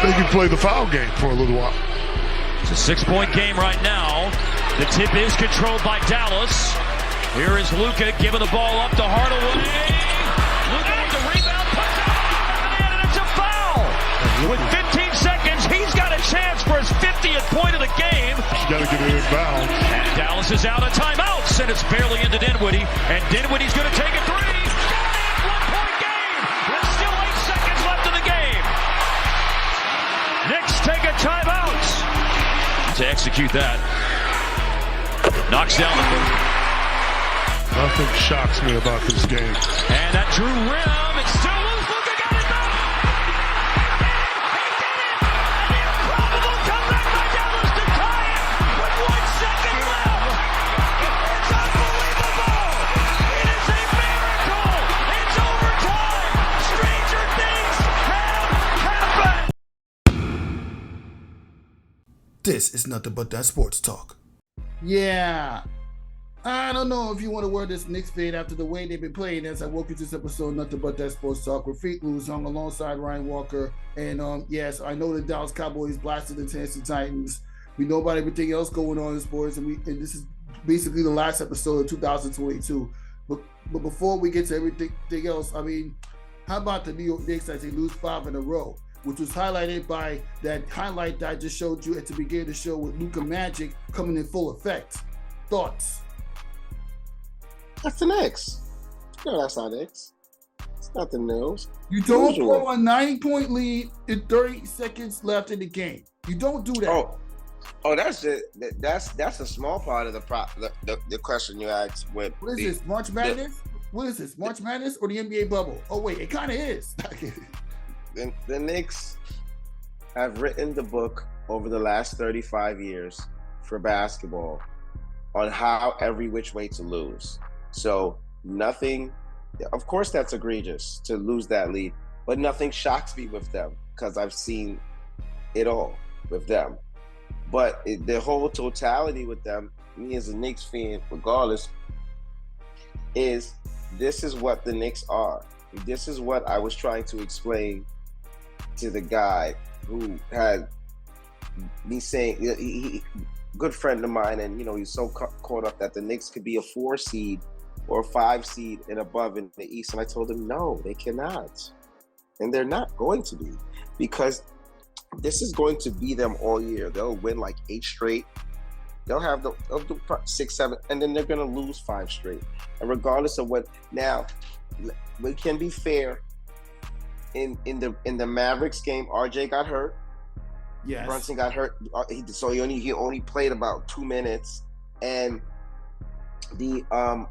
they can play the foul game for a little while. It's a 6-point game right now. The tip is controlled by Dallas. Here is Luka giving the ball up to Hardaway. Luka with the rebound, puts it in, and it's a foul. With 15 seconds, he's got a chance for his 50th point of the game. You got to get it inbound. And Dallas is out of timeouts, and it's barely into Dinwiddie. And Dinwiddie's going to take a three. Got it! 1-point game. With still 8 seconds left in the game. Knicks take a timeout to execute that. Knocks down the move. Nothing shocks me about this game. And that drew rim. It's still loose. Luka got it back. He did it. And the improbable comeback by Dallas to tie it with 1 second left. It's unbelievable. It is a miracle. It's overtime. Stranger things have happened. This is nothing but that sports talk. Yeah. I don't know if you want to wear this Knicks fade after the way they've been playing. As I welcome you to this episode, nothing but that sports talk. Rafique, Louison, alongside Ryan Walker. And yes, I know the Dallas Cowboys blasted the Tennessee Titans. We know about everything else going on in sports, and this is basically the last episode of 2022. But before we get to everything else, I mean, how about the New York Knicks as they lose 5 in a row, which was highlighted by that highlight that I just showed you at the beginning of the show with Luka Magic coming in full effect. Thoughts? That's the Knicks. No, that's not Knicks. It's not the news. You don't throw a 9-point lead in 30 seconds left in the game. You don't do that. Oh, that's a small part of the question you asked. What is this, March Madness? What is this, March Madness or the NBA bubble? Oh wait, it kind of is. The Knicks have written the book over the last 35 years for basketball on how every which way to lose. So nothing, of course that's egregious to lose that lead, but nothing shocks me with them because I've seen it all with them. But the whole totality with them, me as a Knicks fan, regardless, is this is what the Knicks are. This is what I was trying to explain to the guy who had me saying, he good friend of mine, and he's so caught up that the Knicks could be a 4 seed or a 5 seed and above in the East. And I told him, no, they cannot. And they're not going to be, because this is going to be them all year. They'll win like 8 straight. They'll do 6, 7, and then they're going to lose 5 straight. And regardless of what, now we can be fair. In the Mavericks game, RJ got hurt. Yes. Brunson got hurt, so he only played about 2 minutes, and the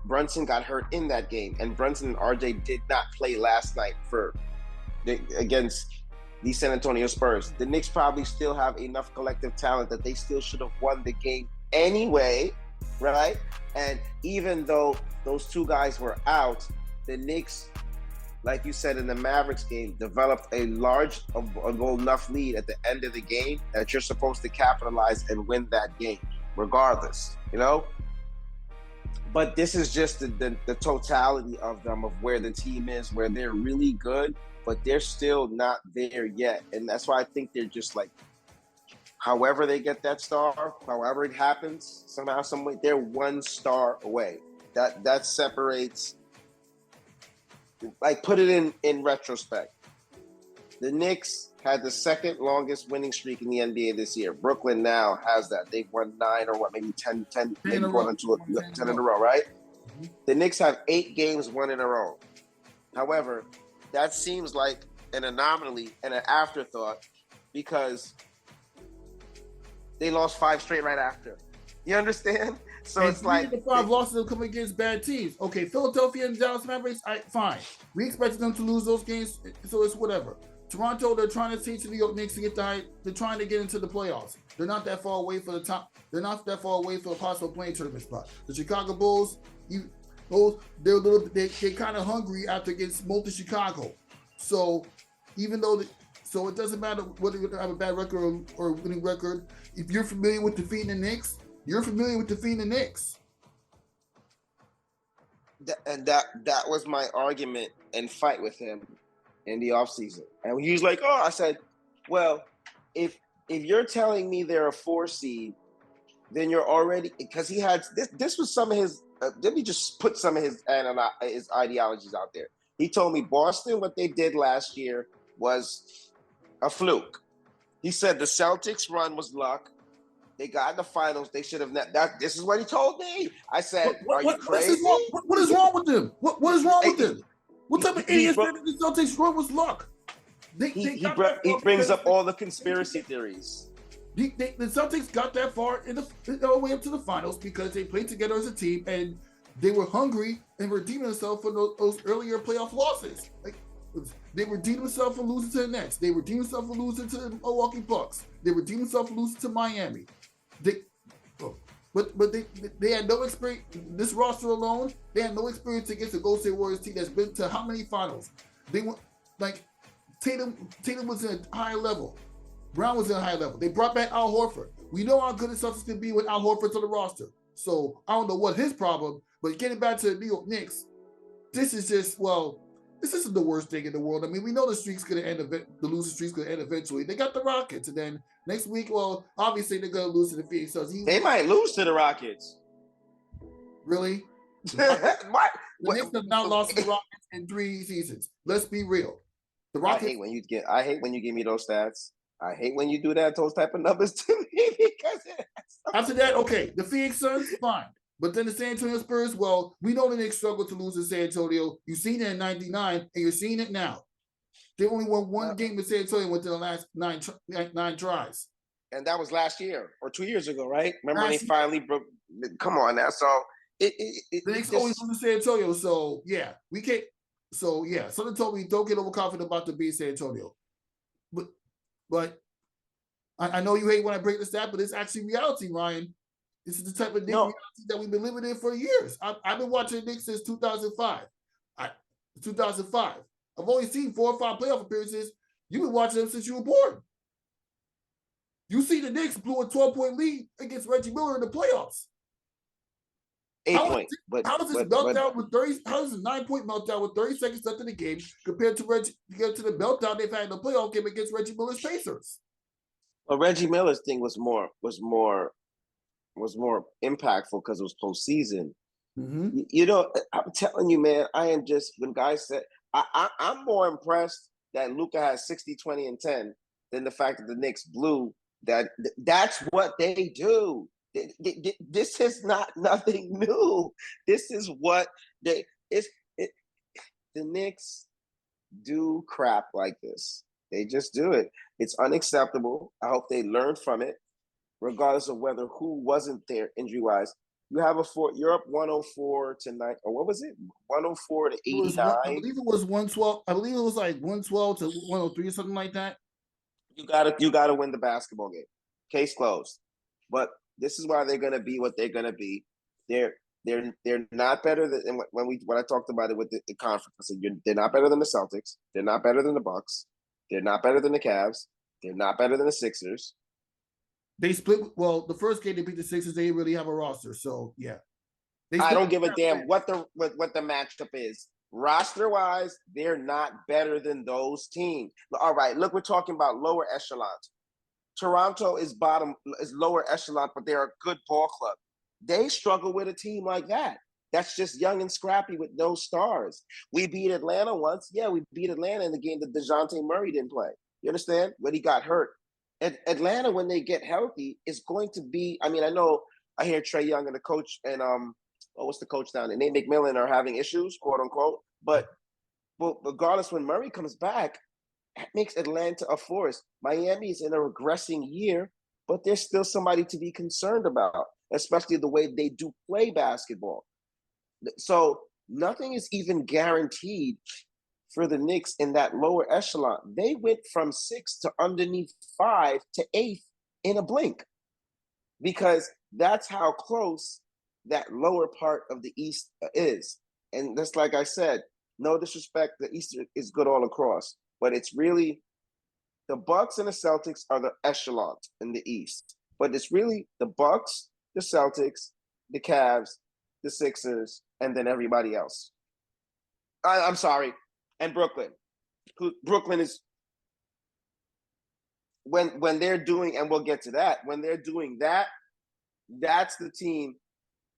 Brunson got hurt in that game, and Brunson and RJ did not play last night against the San Antonio Spurs. The Knicks probably still have enough collective talent that they still should have won the game anyway, right? And even though those 2 guys were out, the Knicks, like you said in the Mavericks game, developed a enough lead at the end of the game that you're supposed to capitalize and win that game, regardless, But this is just the totality of them, of where the team is, where they're really good, but they're still not there yet. And that's why I think they're just like, however they get that star, however it happens, somehow, some way, they're 1 star away. That separates. Like, put it in retrospect. The Knicks had the second longest winning streak in the NBA this year. Brooklyn now has that. They've won 9 or what, maybe 10 maybe going into 10 in a row, right? Mm-hmm. The Knicks have 8 games won in a row. However, that seems like an anomaly and an afterthought because they lost 5 straight right after. You understand? So and it's like the 5 losses will come against bad teams. Okay, Philadelphia and Dallas Mavericks, fine. We expected them to lose those games, so it's whatever. Toronto, they're trying to teach the New York Knicks to get they're trying to get into the playoffs. They're not that far away for the top. They're not that far away for a possible playing tournament spot. The Chicago Bulls, they're kind of hungry after against Molten Chicago. So even though so it doesn't matter whether you have a bad record or a winning record. If you're familiar with defeating the Knicks, you're familiar with defeating the Knicks. That was my argument and fight with him in the offseason. And he was like, I said, well, if you're telling me they're a 4 seed, then you're already, because he had this was some of his. Let me just put some of his ideologies out there. He told me Boston, what they did last year was a fluke. He said the Celtics run was luck. They got in the finals. They should have. This is what he told me. I said, "Are you crazy? What is wrong with them? What is wrong with them? What type of idiot said that the Celtics run was luck?" He brings up all the conspiracy theories. The Celtics got that far all the way up to the finals because they played together as a team and they were hungry and redeeming themselves from those earlier playoff losses. Like they redeemed themselves from losing to the Nets. They redeemed themselves from losing to the Milwaukee Bucks. They redeemed themselves from losing to Miami. But they had no experience. This roster alone, they had no experience against the Golden State Warriors team that's been to how many finals? They went like Tatum was in a higher level. Brown was in a high level. They brought back Al Horford. We know how good the Celtics can be with Al Horford on the roster. So I don't know what his problem, but getting back to the New York Knicks, this is just, this isn't the worst thing in the world. I mean, we know the streak's going to end, the losing streak's going to end eventually. They got the Rockets, and then next week, obviously they're going to lose to the Phoenix Suns. They might lose to the Rockets. Really? What? The Knicks have not lost to the Rockets in 3 seasons. Let's be real. The Rockets. I hate when you give me those stats. I hate when you do those type of numbers to me because after that, okay, the Phoenix Suns, fine. But then the San Antonio Spurs, we know the Knicks struggled to lose in San Antonio. You've seen it in 99, and you're seeing it now. They only won 1 game in San Antonio within the last 9 tries. And that was last year or 2 years ago, right? Remember when they finally broke? Come on now. So the Knicks always lose to San Antonio, so yeah, we can't. So yeah, someone told me don't get overconfident about the beat San Antonio. But I know you hate when I break the stat, but it's actually reality, Ryan. This is the type of reality that we've been living in for years. I've been watching the Knicks since 2005. 2005. I've only seen 4 or 5 playoff appearances. You've been watching them since you were born. You see the Knicks blew a 12-point lead against Reggie Miller in the playoffs. 8 points. How does this meltdown with 30? How does a 9-point meltdown with 30 seconds left in the game compared to the meltdown they've had in the playoff game against Reggie Miller's Pacers? Well, Reggie Miller's thing was more impactful because it was postseason. Mm-hmm. You know, I'm telling you, man. I am just when guys said I'm more impressed that Luka has 60, 20, and 10 than the fact that the Knicks blew. That's what they do. This is nothing new. This is what the Knicks do crap like this. They just do it. It's unacceptable. I hope they learn from it, regardless of whether who wasn't there injury-wise. You're up 104 to 9, or what was it? 104 to 89. I believe it was 112. I believe it was like 112 to 103 or something like that. You gotta win the basketball game. Case closed. But this is why they're gonna be what they're gonna be. They're not better than when I talked about it with the conference. I said they're not better than the Celtics. They're not better than the Bucks. They're not better than the Cavs. They're not better than the Sixers. They split. Well, the first game they beat the Sixers. They didn't really have a roster, so yeah. I don't give a damn what the matchup is. Roster-wise, they're not better than those teams. All right, look, we're talking about lower echelons. Toronto is lower echelon, but they're a good ball club. They struggle with a team like that. That's just young and scrappy with no stars. We beat Atlanta once. Yeah, we beat Atlanta in the game that DeJounte Murray didn't play. You understand? When he got hurt. Atlanta, when they get healthy, is going to be. I mean, I hear Trae Young and the coach and what's the coach down there? Nate McMillan are having issues, quote unquote. But regardless, when Murray comes back, that makes Atlanta a force. Miami is in a regressing year, but there's still somebody to be concerned about, especially the way they do play basketball. So nothing is even guaranteed for the Knicks in that lower echelon. They went from 6 to underneath 5 to 8th in a blink, because that's how close that lower part of the East is. And that's, like I said, no disrespect, the East is good all across, but it's really the Bucks and the Celtics are the echelon in the East. But it's really the Bucks, the Celtics, the Cavs, the Sixers, and then everybody else. I'm sorry, and Brooklyn. Brooklyn is when they're doing, and we'll get to that, when they're doing that, that's the team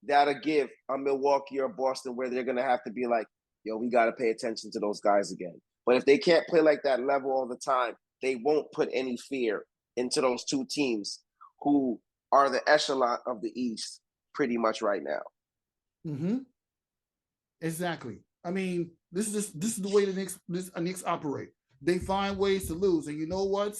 that'll give a Milwaukee or Boston where they're gonna have to be like, yo, we gotta pay attention to those guys again. But if they can't play like that level all the time, they won't put any fear into those two teams who are the echelon of the East pretty much right now. Mm-hmm. Exactly. I mean, this is the way the Knicks operate. They find ways to lose, and you know what?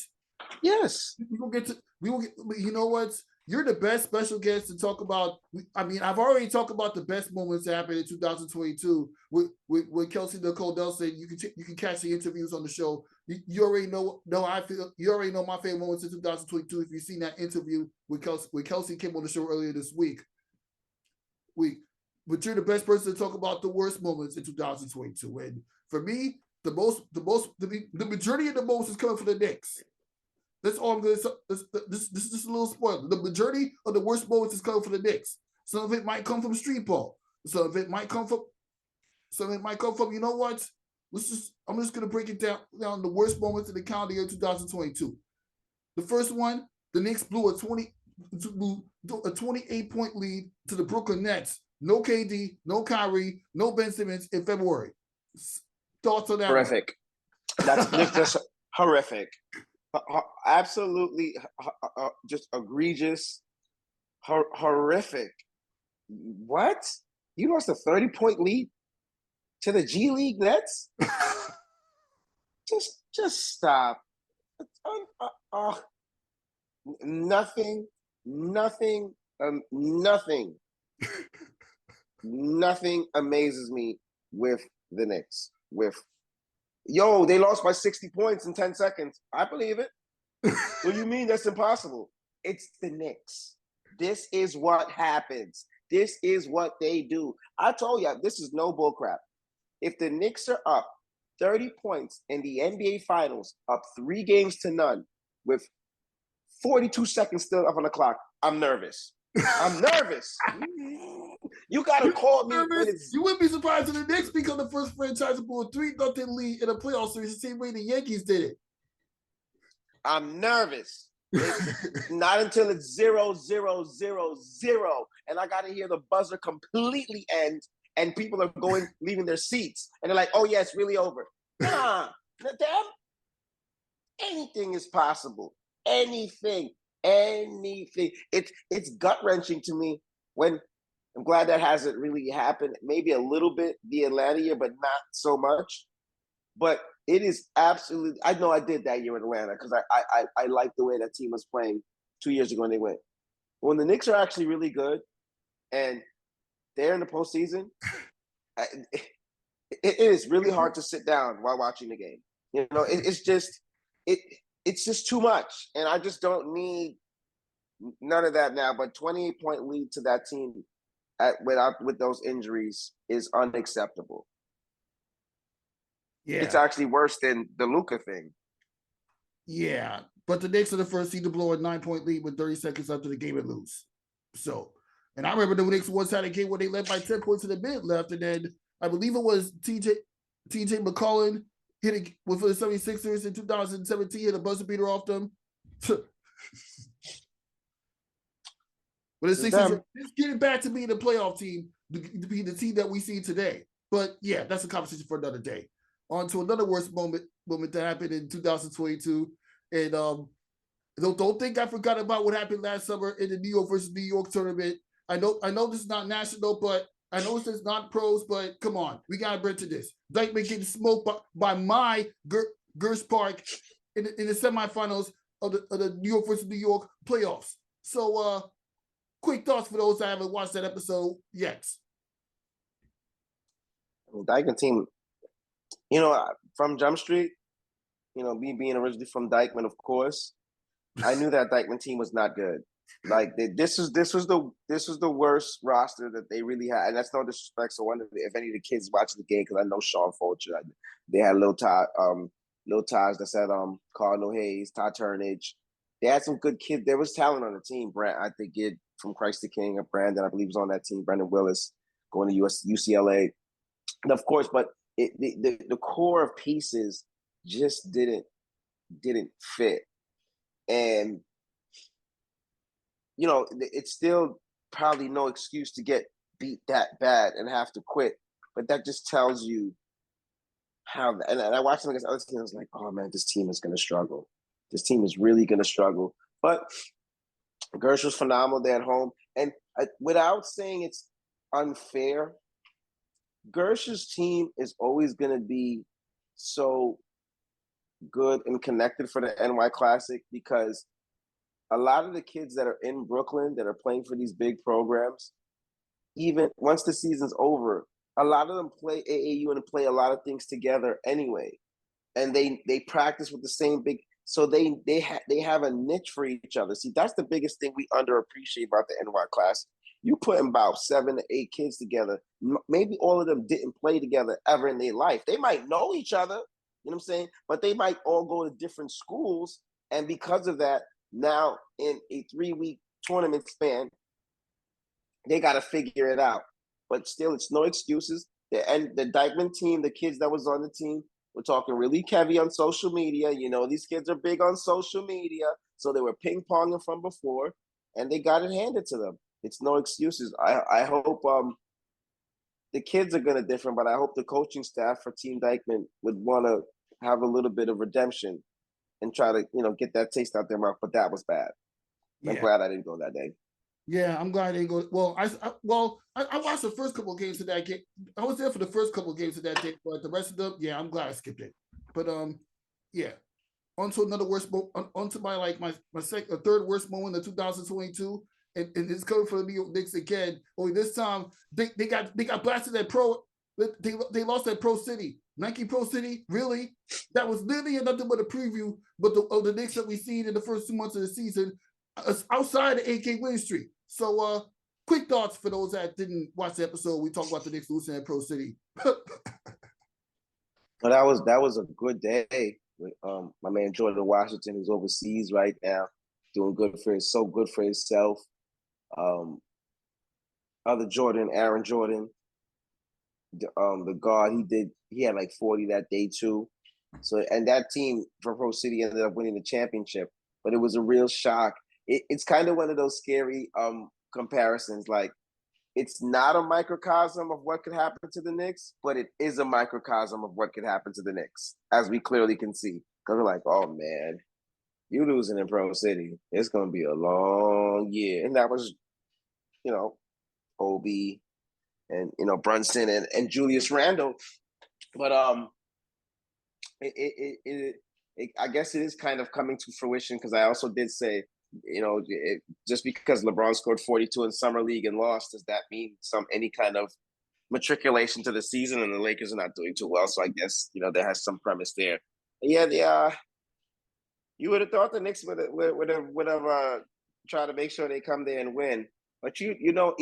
Yes, we will get. You know what? You're the best special guest to talk about. I mean, I've already talked about the best moments that happened in 2022 with Kelsey Nicole Nelson. You can catch the interviews on the show. You already know I feel. You already know my favorite moments in 2022. If you've seen that interview with Kelsey came on the show earlier this week. But you're the best person to talk about the worst moments in 2022. And for me, the majority of the most is coming from the Knicks. That's all I'm going to say. This is just a little spoiler. The majority of the worst moments is coming from the Knicks. Some of it might come from street ball. Some of it might come from, you know what? I'm just going to break it down the worst moments in the calendar year 2022. The first one, the Knicks blew a 28-point lead to the Brooklyn Nets. No KD, no Kyrie, no Ben Simmons in February. Thoughts on that? Horrific. That's just horrific. Absolutely just egregious, horrific. What? You lost a 30-point lead to the G League Nets? Just stop. Nothing amazes me with the Knicks. They lost by 60 points in 10 seconds. I believe it. What do you mean that's impossible? It's the Knicks. This is what happens. This is what they do. I told you, this is no bullcrap. If the Knicks are up 30 points in the NBA Finals, up 3-0 with 42 seconds still up on the clock, I'm nervous. I'm nervous. You got to call me when it's... You wouldn't be surprised if the Knicks become the first franchise to blow a 3-0 lead in a playoff series the same way the Yankees did it. I'm nervous. Not until it's 0-0-0-0. And I got to hear the buzzer completely end and people are leaving their seats. And they're like, oh, yeah, it's really over. Nah, damn. Anything is possible. Anything. It's gut-wrenching to me when I'm glad that hasn't really happened. Maybe a little bit the Atlanta year, but not so much. But it is absolutely – I know I did that year in Atlanta because I liked the way that team was playing 2 years ago when they went. When the Knicks are actually really good and they're in the postseason, it is really hard to sit down while watching the game. You know, it's just too much. And I just don't need none of that now. But 28-point lead to that team with those injuries is unacceptable. Yeah. It's actually worse than the Luka thing. Yeah. But the Knicks are the first team to blow a 9-point lead with 30 seconds after the game and lose. So, and I remember the Knicks once had a game where they led by 10 points in the mid left. And then I believe it was TJ McCollum hit it for the 76ers in 2017, hit a buzzer beater off them. But the Sixers are just getting back to being the playoff team, to be the team that we see today. But yeah, that's a conversation for another day. On to another worst moment that happened in 2022. And don't think I forgot about what happened last summer in the New York versus New York tournament. I know this is not national, but I know this is not pros, but come on, we got to bring to this. Dykeman getting smoked by my Gersh Park in the semifinals of the New York versus New York playoffs. So, quick thoughts for those that haven't watched that episode yet. Dykeman team, from Jump Street, me being originally from Dykeman, of course, I knew that Dykeman team was not good. Like this was the worst roster that they really had, and that's no disrespect. So if any of the kids watching the game, because I know Sean Fulcher, they had Lil Taj that said Cardinal Hayes, Todd Turnage. They had some good kids. There was talent on the team. Brand, I think it from Christ the King, or Brandon, I believe was on that team. Brandon Willis going to UCLA, and of course, but the core of pieces just didn't fit. And, you know, it's still probably no excuse to get beat that bad and have to quit. But that just tells you how, and I watched them against other teams, I was like, oh man, this team is going to struggle. This team is really going to struggle. But Gersh was phenomenal there at home. And without saying it's unfair, Gersh's team is always going to be so good and connected for the NY Classic because a lot of the kids that are in Brooklyn that are playing for these big programs, even once the season's over, a lot of them play AAU and play a lot of things together anyway. And they practice with the same big, so they have a niche for each other. See, that's the biggest thing we underappreciate about the NY Classic. You put about 7 to 8 kids together, maybe all of them didn't play together ever in their life. They might know each other, you know what I'm saying? But they might all go to different schools. And because of that, now in a 3-week tournament span, they got to figure it out. But still, it's no excuses. The Dykeman team, the kids that was on the team, we're talking really heavy on social media. You know, these kids are big on social media. So they were ping-ponging from before, and they got it handed to them. It's no excuses. I hope the kids are going to differ, but I hope the coaching staff for Team Dykeman would want to have a little bit of redemption and try to, you know, get that taste out their mouth. But that was bad. I'm glad I didn't go that day. Yeah, I'm glad I didn't go. Well, I watched the first couple of games of that game. I was there for the first couple of games of that day, but the rest of them, yeah, I'm glad I skipped it. But yeah. Onto another worst moment. Onto my third worst moment of 2022, and it's coming for the New York Knicks again. Only this time they got blasted at Pro. They lost at Pro City. Nike Pro City, really? That was literally nothing but a preview, but of the Knicks that we seen in the first 2 months of the season, outside the 8K win streak. So, quick thoughts for those that didn't watch the episode. We talked about the Knicks losing at Pro City. Well, that was a good day. My man Jordan Washington is overseas right now, doing good for himself. Other Jordan, Aaron Jordan, the guard, he had like 40 that day too. So, and that team for Pro City ended up winning the championship, but it was a real shock. It's kind of one of those scary comparisons. Like, it's not a microcosm of what could happen to the Knicks, but it is a microcosm of what could happen to the Knicks, as we clearly can see. Because we're like, oh man, you losing in Pro City, it's going to be a long year. And that was, you know, Obi and, you know, Brunson and Julius Randle. But I guess it is kind of coming to fruition, because I also did say, you know, just because LeBron scored 42 in Summer League and lost, does that mean any kind of matriculation to the season? And the Lakers are not doing too well, so I guess, you know, there has some premise there. And yeah, you would have thought the Knicks would have tried to make sure they come there and win. But you know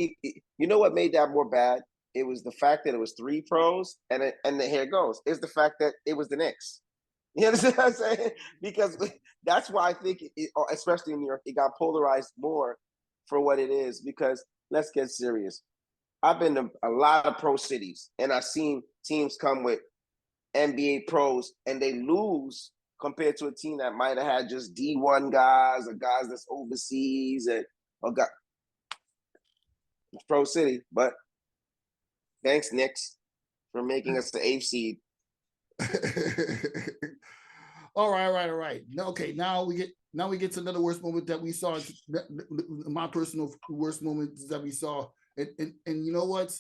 what made that more bad? It was the fact that it was 3 pros, and here it goes. It's the fact that it was the Knicks. You understand what I'm saying? Because that's why I think, especially in New York, it got polarized more for what it is. Because let's get serious. I've been to a lot of pro cities, and I've seen teams come with NBA pros, and they lose compared to a team that might have had just D1 guys or guys that's overseas or got Pro City. But thanks, Knicks, for making us the 8th seed. All right. Okay, now we get to another worst moment that we saw. My personal worst moment that we saw, and you know what?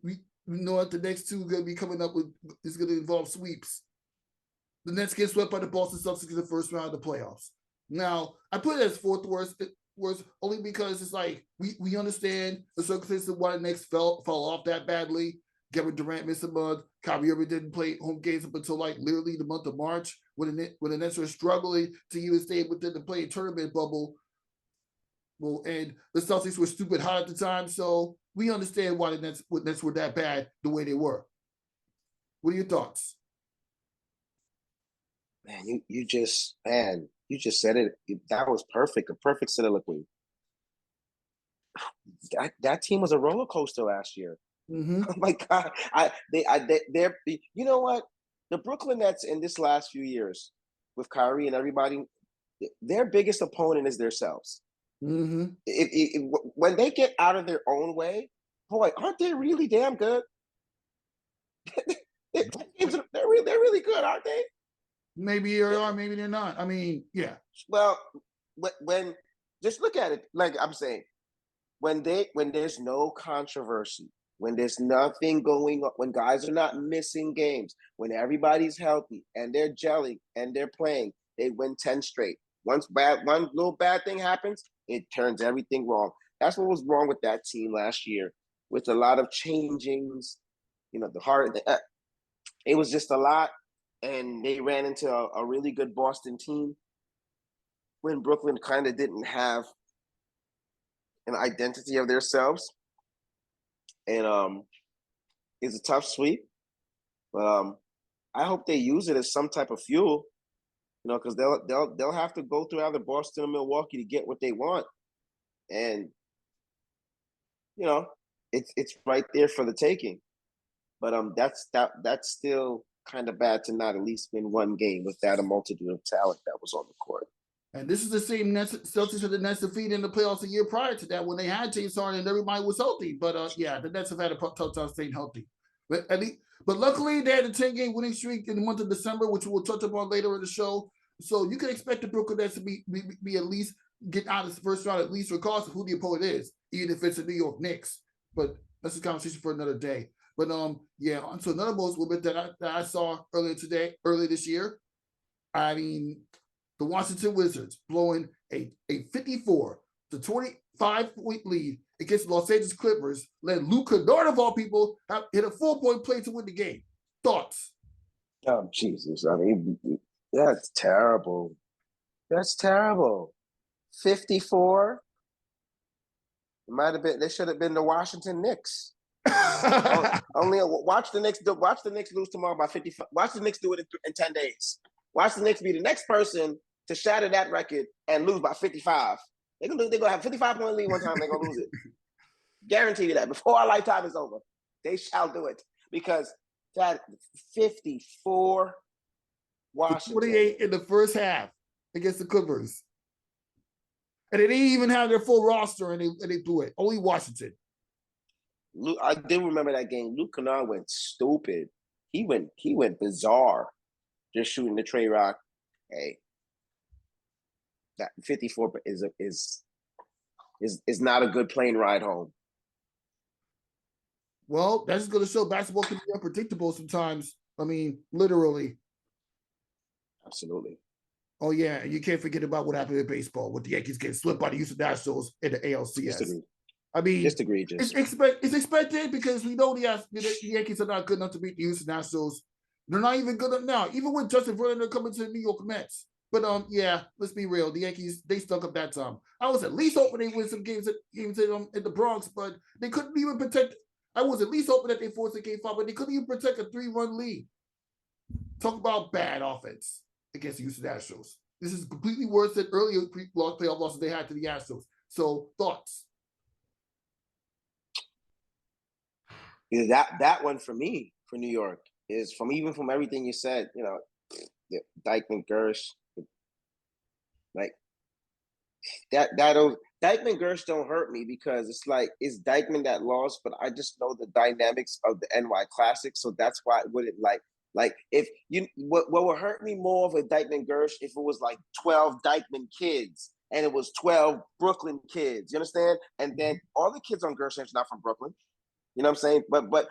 We know what the next two are going to be coming up with is going to involve sweeps. The Nets get swept by the Boston Celtics in the first round of the playoffs. Now, I put it as fourth worst only because it's like we understand the circumstances of why the Knicks fell off that badly. Kevin Durant missed a month. Kyrie Irving didn't play home games up until like literally the month of March, when the Nets were struggling to even stay within the play tournament bubble. Well, and the Celtics were stupid hot at the time, so we understand why the Nets were that bad the way they were. What are your thoughts? Man, you just said it. That was perfect. A perfect soliloquy. That team was a roller coaster last year. Mm-hmm. Oh my God! They're you know what? The Brooklyn Nets in this last few years, with Kyrie and everybody, their biggest opponent is themselves. Mm-hmm. When they get out of their own way, boy, aren't they really damn good? they're really good, aren't they? Maybe they are, maybe they're not. I mean, yeah. Well, when just look at it, like I'm saying, when there's no controversy, when there's nothing going on, when guys are not missing games, when everybody's healthy and they're gelling and they're playing, they win 10 straight. One little bad thing happens, it turns everything wrong. That's what was wrong with that team last year, with a lot of changings. It was just a lot, and they ran into a really good Boston team when Brooklyn kind of didn't have an identity of themselves. And it's a tough sweep, but I hope they use it as some type of fuel, because they'll have to go through either Boston or Milwaukee to get what they want, and it's right there for the taking. But that's still kind of bad to not at least win one game without a multitude of talent that was on the court. And this is the same Celtics had the Nets defeat in the playoffs a year prior to that when they had James Harden and everybody was healthy. But the Nets have had a tough time staying healthy. But luckily they had a 10-game winning streak in the month of December, which we'll touch upon later in the show. So you can expect the Brooklyn Nets to be at least get out of the first round, at least regardless of who the opponent is, even if it's the New York Knicks. But that's a conversation for another day. But on to another most movement that I saw earlier this year. I mean, the Washington Wizards blowing a 54 to 25-point lead against the Los Angeles Clippers, led Luke Kennard of all people hit a 4-point play to win the game. Thoughts? Oh, Jesus. I mean, that's terrible. That's terrible. 54. It might have been. They should have been the Washington Knicks. Only watch the Knicks lose tomorrow by 55. Watch the Knicks do it in 10 days. Watch the Knicks be the next person to shatter that record and lose by 55. They're gonna have 55-point lead one time. They're gonna lose it. Guarantee you that before our lifetime is over, they shall do it, because that 54 Washington 28 in the first half against the Clippers, and they didn't even have their full roster, and they blew it. Only Washington. I do remember that game. Luke Kennard went stupid. He went bizarre, just shooting the Trey Rock. Hey, that 54 is not a good plane ride home. Well, that's just going to show basketball can be unpredictable sometimes. I mean, literally. Absolutely. Oh yeah, and you can't forget about what happened in baseball with the Yankees getting slipped by the Houston Nationals in the ALCS. I mean, just egregious. It's expected because we know the Yankees are not good enough to beat the Houston Nationals. They're not even good enough now, even with Justin Verlander coming to the New York Mets. But let's be real. The Yankees, they stuck up that time. I was at least hoping they win some games in the Bronx, but they couldn't even protect. I was at least hoping that they forced a game 5, but they couldn't even protect a 3-run lead. Talk about bad offense against the Houston Astros. This is completely worse than earlier playoff losses they had to the Astros. So, thoughts? That one for me, for New York, is from everything you said, Dykeman Gersh, like Dykeman Gersh don't hurt me, because it's like, it's Dykeman that lost, but I just know the dynamics of the NY Classic, so that's why I wouldn't like if what would hurt me more of a Dykeman Gersh if it was like 12 Dykeman kids and it was 12 Brooklyn kids, you understand? And then all the kids on Gersh are not from Brooklyn. You know what I'm saying? But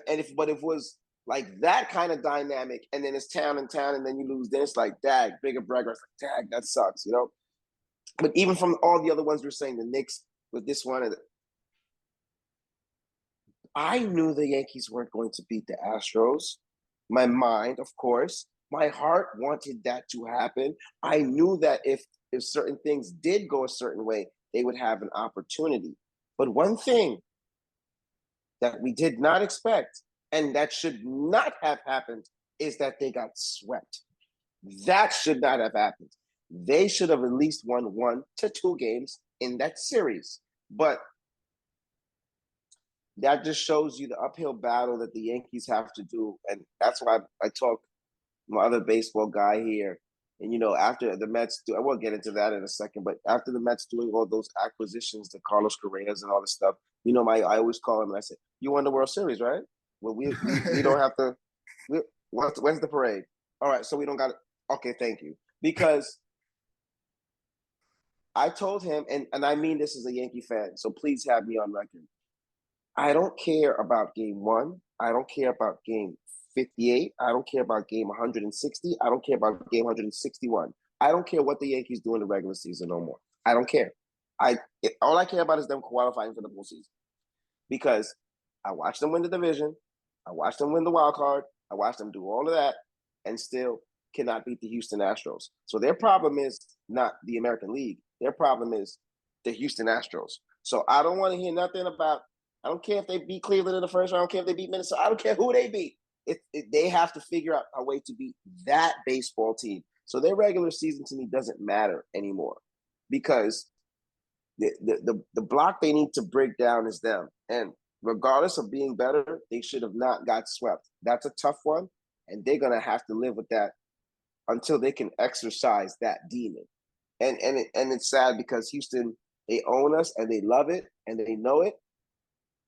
if it was like that kind of dynamic, and then it's town and town, and then you lose, then it's like, dag, bigger bragger. It's like, dag, that sucks, But even from all the other ones we're saying, the Knicks with this one, I knew the Yankees weren't going to beat the Astros. My mind, of course, my heart wanted that to happen. I knew that if certain things did go a certain way, they would have an opportunity. But one thing that we did not expect, and that should not have happened, is that they got swept. That should not have happened. They should have at least won 1 to 2 games in that series. But that just shows you the uphill battle that the Yankees have to do. And that's why I talk to my other baseball guy here. And, after the Mets I won't get into that in a second, but after the Mets doing all those acquisitions, the Carlos Correas and all this stuff, I always call him and I say, you won the World Series, right? Well, we don't have to. When's the parade? All right, so we don't got it. Okay, thank you. Because I told him, and I mean this as a Yankee fan, so please have me on record. I don't care about game 1. I don't care about game 58. I don't care about game 160. I don't care about game 161. I don't care what the Yankees do in the regular season no more. I don't care. All I care about is them qualifying for the postseason. Because I watched them win the division. I watched them win the wild card. I watched them do all of that and still cannot beat the Houston Astros. So their problem is not the American League. Their problem is the Houston Astros. So I don't want to hear nothing about, I don't care if they beat Cleveland in the first round. I don't care if they beat Minnesota. I don't care who they beat. They have to figure out a way to beat that baseball team. So their regular season to me doesn't matter anymore because the block they need to break down is them. And regardless of being better, they should have not got swept. That's a tough one, and they're going to have to live with that until they can exercise that demon. And it's sad because Houston, they own us and they love it and they know it.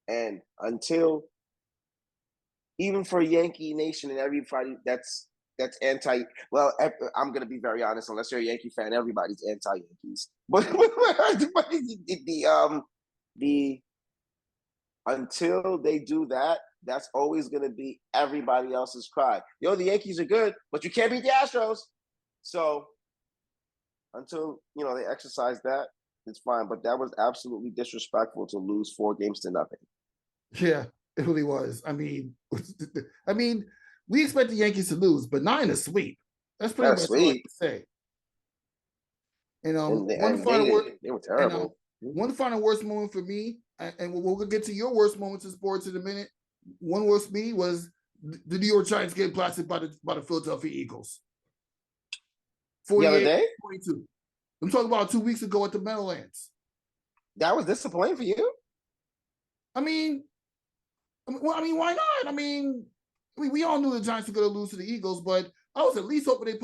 And until, even for Yankee Nation and everybody that's anti, well, I'm going to be very honest, unless you're a Yankee fan, everybody's anti-Yankees. But until they do that, that's always going to be everybody else's cry. The Yankees are good, but you can't beat the Astros. So until, they exercise that, it's fine. But that was absolutely disrespectful to lose 4 games to nothing. Yeah, it really was. I mean, we expect the Yankees to lose, but 9 is sweep. That's pretty much all I can say. They were terrible. One final worst moment for me, and we'll get to your worst moments in sports in a minute. One worst me was the New York Giants getting blasted by the Philadelphia Eagles. 48-22. I'm talking about 2 weeks ago at the Meadowlands. That was disappointing for you? I mean, why not? We all knew the Giants were going to lose to the Eagles, but I was at least hoping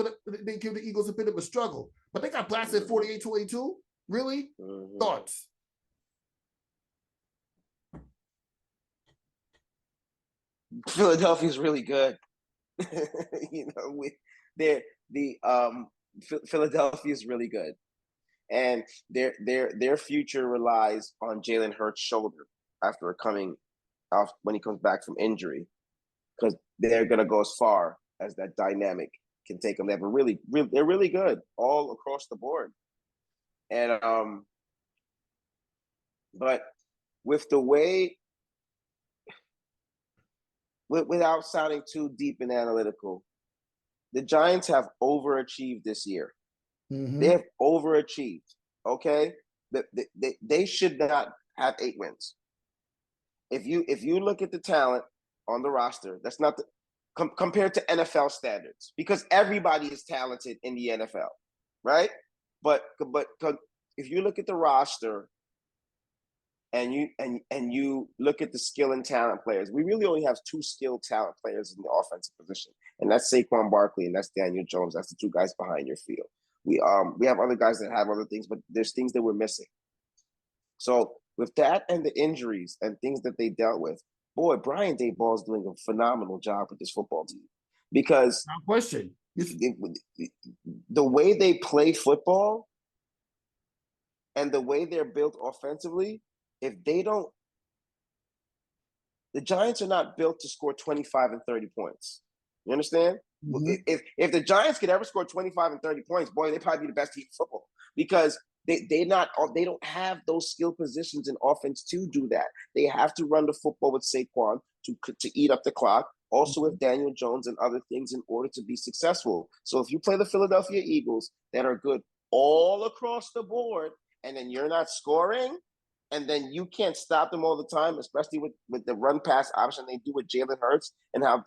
they give the Eagles a bit of a struggle. But they got blasted 48-22. Really? Mm-hmm. Thoughts? Philadelphia's really good. Philadelphia is really good, and their future relies on Jalen Hurts' shoulder after coming off when he comes back from injury, because they're gonna go as far as that dynamic can take them. They're really good all across the board, and but with the way. Without sounding too deep and analytical, the Giants have overachieved this year. Mm-hmm. They have overachieved, okay? They should not have 8 wins. If you look at the talent on the roster, that's not compared to NFL standards, because everybody is talented in the NFL, right? But if you look at the roster, and you look at the skill and talent players, we really only have 2 skilled talent players in the offensive position, and that's Saquon Barkley and that's Daniel Jones. That's the 2 guys behind your field. We have other guys that have other things, but there's things that we're missing. So with that and the injuries and things that they dealt with, boy, Brian Daboll is doing a phenomenal job with this football team, because no question, the way they play football and the way they're built offensively. The Giants are not built to score 25 and 30 points. You understand? Mm-hmm. If the Giants could ever score 25 and 30 points, boy, they'd probably be the best team in football, because they don't have those skill positions in offense to do that. They have to run the football with Saquon to eat up the clock, also with Daniel Jones and other things in order to be successful. So if you play the Philadelphia Eagles that are good all across the board, and then you're not scoring, and then you can't stop them all the time, especially with the run pass option they do with Jalen Hurts, and how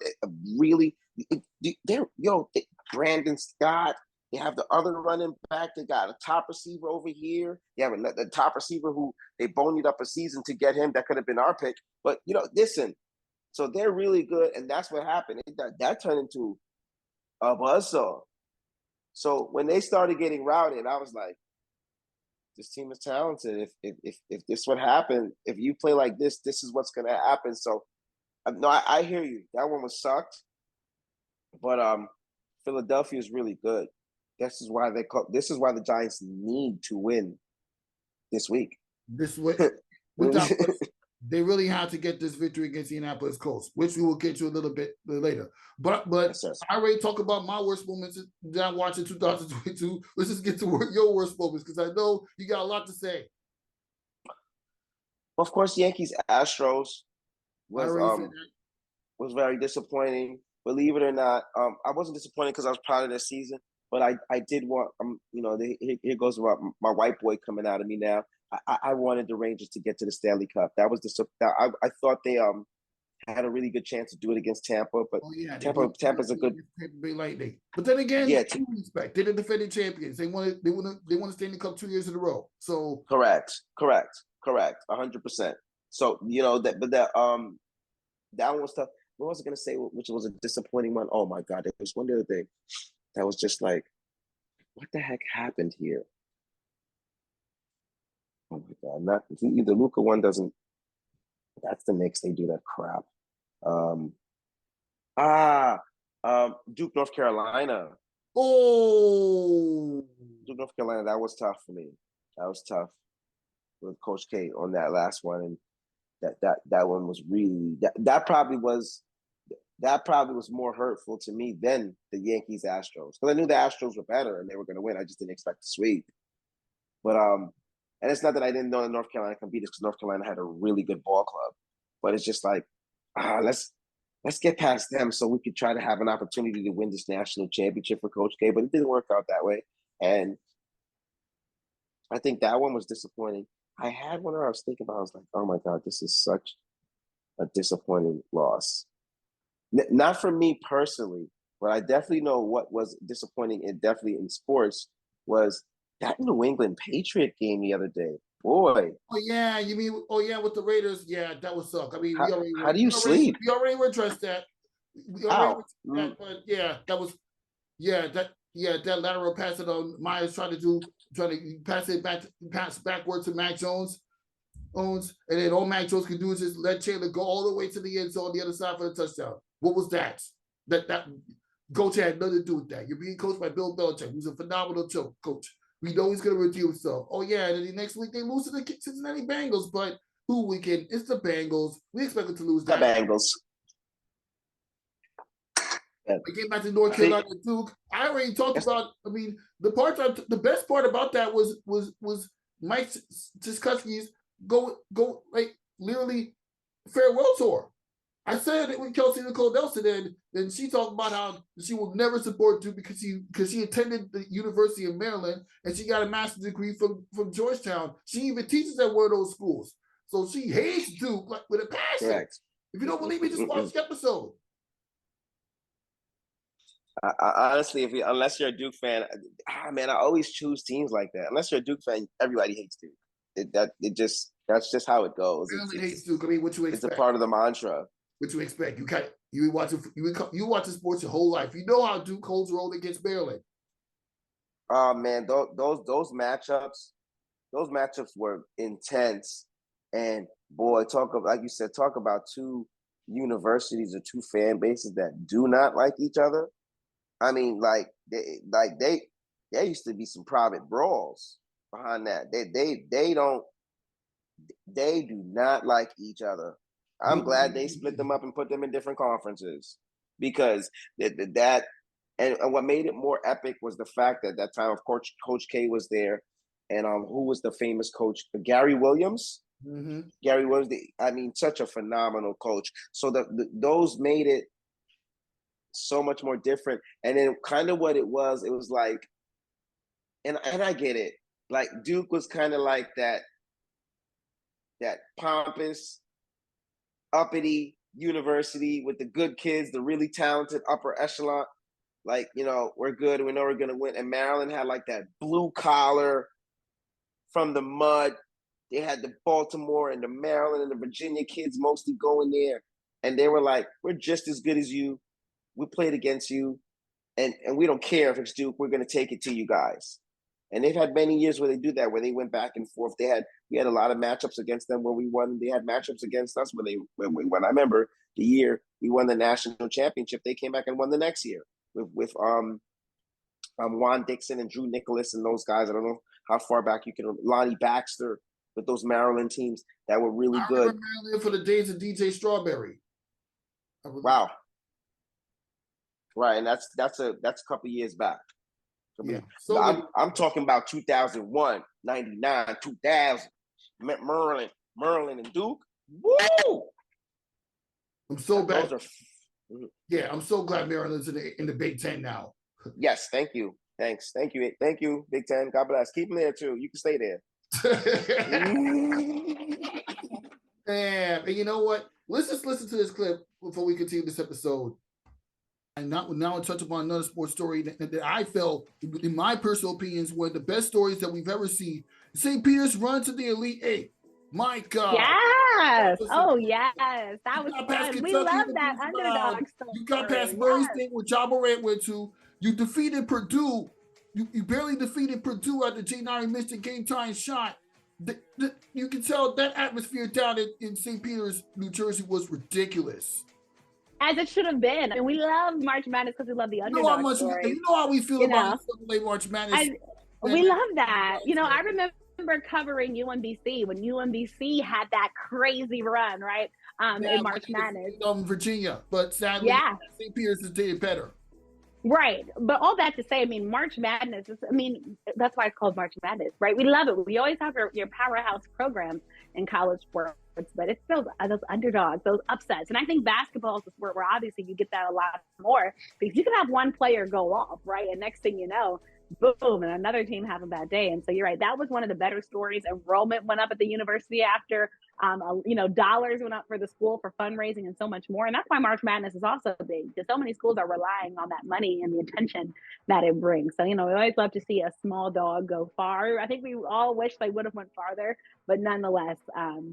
Brandon Scott, they have the other running back, they got a top receiver over here, they have the top receiver who they boned up a season to get him, that could have been our pick, but listen, so they're really good, and that's what happened. That turned into a buzzsaw. So when they started getting routed, I was like, this team is talented. If this would happen, if you play like this is what's going to happen. So no, I hear you. That one was sucked, but Philadelphia is really good. This is why the Giants need to win this week. This way, without they really had to get this victory against the Indianapolis Colts, which we will get to a little bit later. But Yes, I already talked about my worst moments that I watched in 2022. Let's just get to your worst moments because I know you got a lot to say. Of course, Yankees Astros was very disappointing. Believe it or not, I wasn't disappointed because I was proud of their season, but I did want here goes about my white boy coming out of me now. I wanted the Rangers to get to the Stanley Cup. That was I thought they had a really good chance to do it against Tampa, but Tampa's a good. But then again, respect. They're the defending champions. They want to stay in the Cup 2 years in a row. So correct, 100%. So that one was tough. What was I gonna say? Which was a disappointing one. Oh my God, there was one other thing that was just like, what the heck happened here? Oh my God, the Luka one doesn't. That's the Knicks. They do that crap. Duke, North Carolina. Oh, Duke, North Carolina. That was tough for me. That was tough with Coach K on that last one, and that one was really that probably was more hurtful to me than the Yankees Astros, because I knew the Astros were better and they were going to win. I just didn't expect to sweep. But and it's not that I didn't know that North Carolina can beat us, because North Carolina had a really good ball club. But it's just like, let's get past them so we could try to have an opportunity to win this national championship for Coach K. But it didn't work out that way, and I think that one was disappointing. I had one where I was thinking about. I was like, oh my God, this is such a disappointing loss. Not for me personally, but I definitely know what was disappointing, and definitely in sports, was that New England Patriot game the other day. Boy. Oh yeah, you mean with the Raiders? Yeah, that would suck. I mean, how do you sleep? We already addressed that. But that lateral pass that Myers trying to pass backwards to Mac Jones. And then all Mac Jones can do is just let Taylor go all the way to the end zone on the other side for the touchdown. What was that? That coach had nothing to do with that. You're being coached by Bill Belichick, who's a phenomenal coach. We know he's going to redeem himself. Oh yeah, and then the next week they lose to the Cincinnati Bengals, but who weekend? It's the Bengals. We expect them to lose that. The Bengals. We came back to North Carolina and Duke. I already talked about. I mean, the best part about that was Mike Siskowski's go like literally farewell tour. I said it with Kelsey Nicole Nelson, and she talked about how she will never support Duke because she attended the University of Maryland and she got a master's degree from Georgetown. She even teaches at one of those schools, so she hates Duke like with a passion. Correct. If you don't believe me, just watch the episode. Honestly, unless you're a Duke fan, man, I always choose teams like that. Unless you're a Duke fan, everybody hates Duke. That's just how it goes. Everybody hates Duke. I mean, what you expect? It's a part of the mantra. What you expect? You watch the sports your whole life. You know how Duke holds rolled against Maryland. Oh man, those matchups were intense. And boy, talk about two universities or two fan bases that do not like each other. I mean, they used to be some private brawls behind that. They do not like each other. I'm glad they split them up and put them in different conferences, because that and what made it more epic was the fact that that time, of course, Coach K was there, and who was the famous coach? Gary Williams. Mm-hmm. Gary Williams, such a phenomenal coach. So those made it so much more different. And then kind of what it was like, and I get it. Like Duke was kind of like that pompous, uppity university with the good kids, the really talented upper echelon. Like, we're good. We know we're going to win. And Maryland had like that blue collar from the mud. They had the Baltimore and the Maryland and the Virginia kids mostly going there. And they were like, we're just as good as you. We played against you. and we don't care if it's Duke. We're going to take it to you guys. And they've had many years where they do that, where they went back and forth. We had a lot of matchups against them where we won. They had matchups against us when we won. I remember the year we won the national championship. They came back and won the next year with Juan Dixon and Drew Nicholas and those guys. I don't know how far back you can. Lonnie Baxter with those Maryland teams that were really good. I remember Maryland for the days of DJ Strawberry. Wow. Right, and that's a couple years back. Yeah. So I'm talking about 2001, 99, 2000. Maryland and Duke. Woo! I'm so bad. Yeah, I'm so glad Maryland's in the Big Ten now. Yes, thank you. Thanks. Thank you, Big Ten. God bless. Keep them there too. You can stay there. And you know what? Let's just listen to this clip before we continue this episode. And now I'll touch upon another sports story that I felt, in my personal opinions, one of the best stories that we've ever seen. St. Peter's run to the Elite Eight. My God. Yes. Oh, yes. That was fun. Kentucky We love that underdog story. You got past Murray State, where Ja Morant went to. You defeated Purdue. You barely defeated Purdue at the J9 missed a game-tying shot. You can tell that atmosphere down in St. Peter's, New Jersey was ridiculous. As it should have been. I mean, we love March Madness because we love the underdog story. You know how we feel about March Madness. We love that. I remember covering UMBC when UMBC had that crazy run, right? In March Madness. Virginia, but sadly, St. Peter's is doing better. Right. But all that to say, March Madness that's why it's called March Madness, right? We love it. We always have your powerhouse programs in college sports, but it's those underdogs, those upsets. And I think basketball is a sport where obviously you get that a lot more because you can have one player go off, right? And next thing you know, boom, and another team have a bad day. And so you're right. That was one of the better stories. Enrollment went up at the university after, dollars went up for the school for fundraising and so much more. And that's why March Madness is also big because so many schools are relying on that money and the attention that it brings. So, we always love to see a small dog go far. I think we all wish they would have went farther, but nonetheless,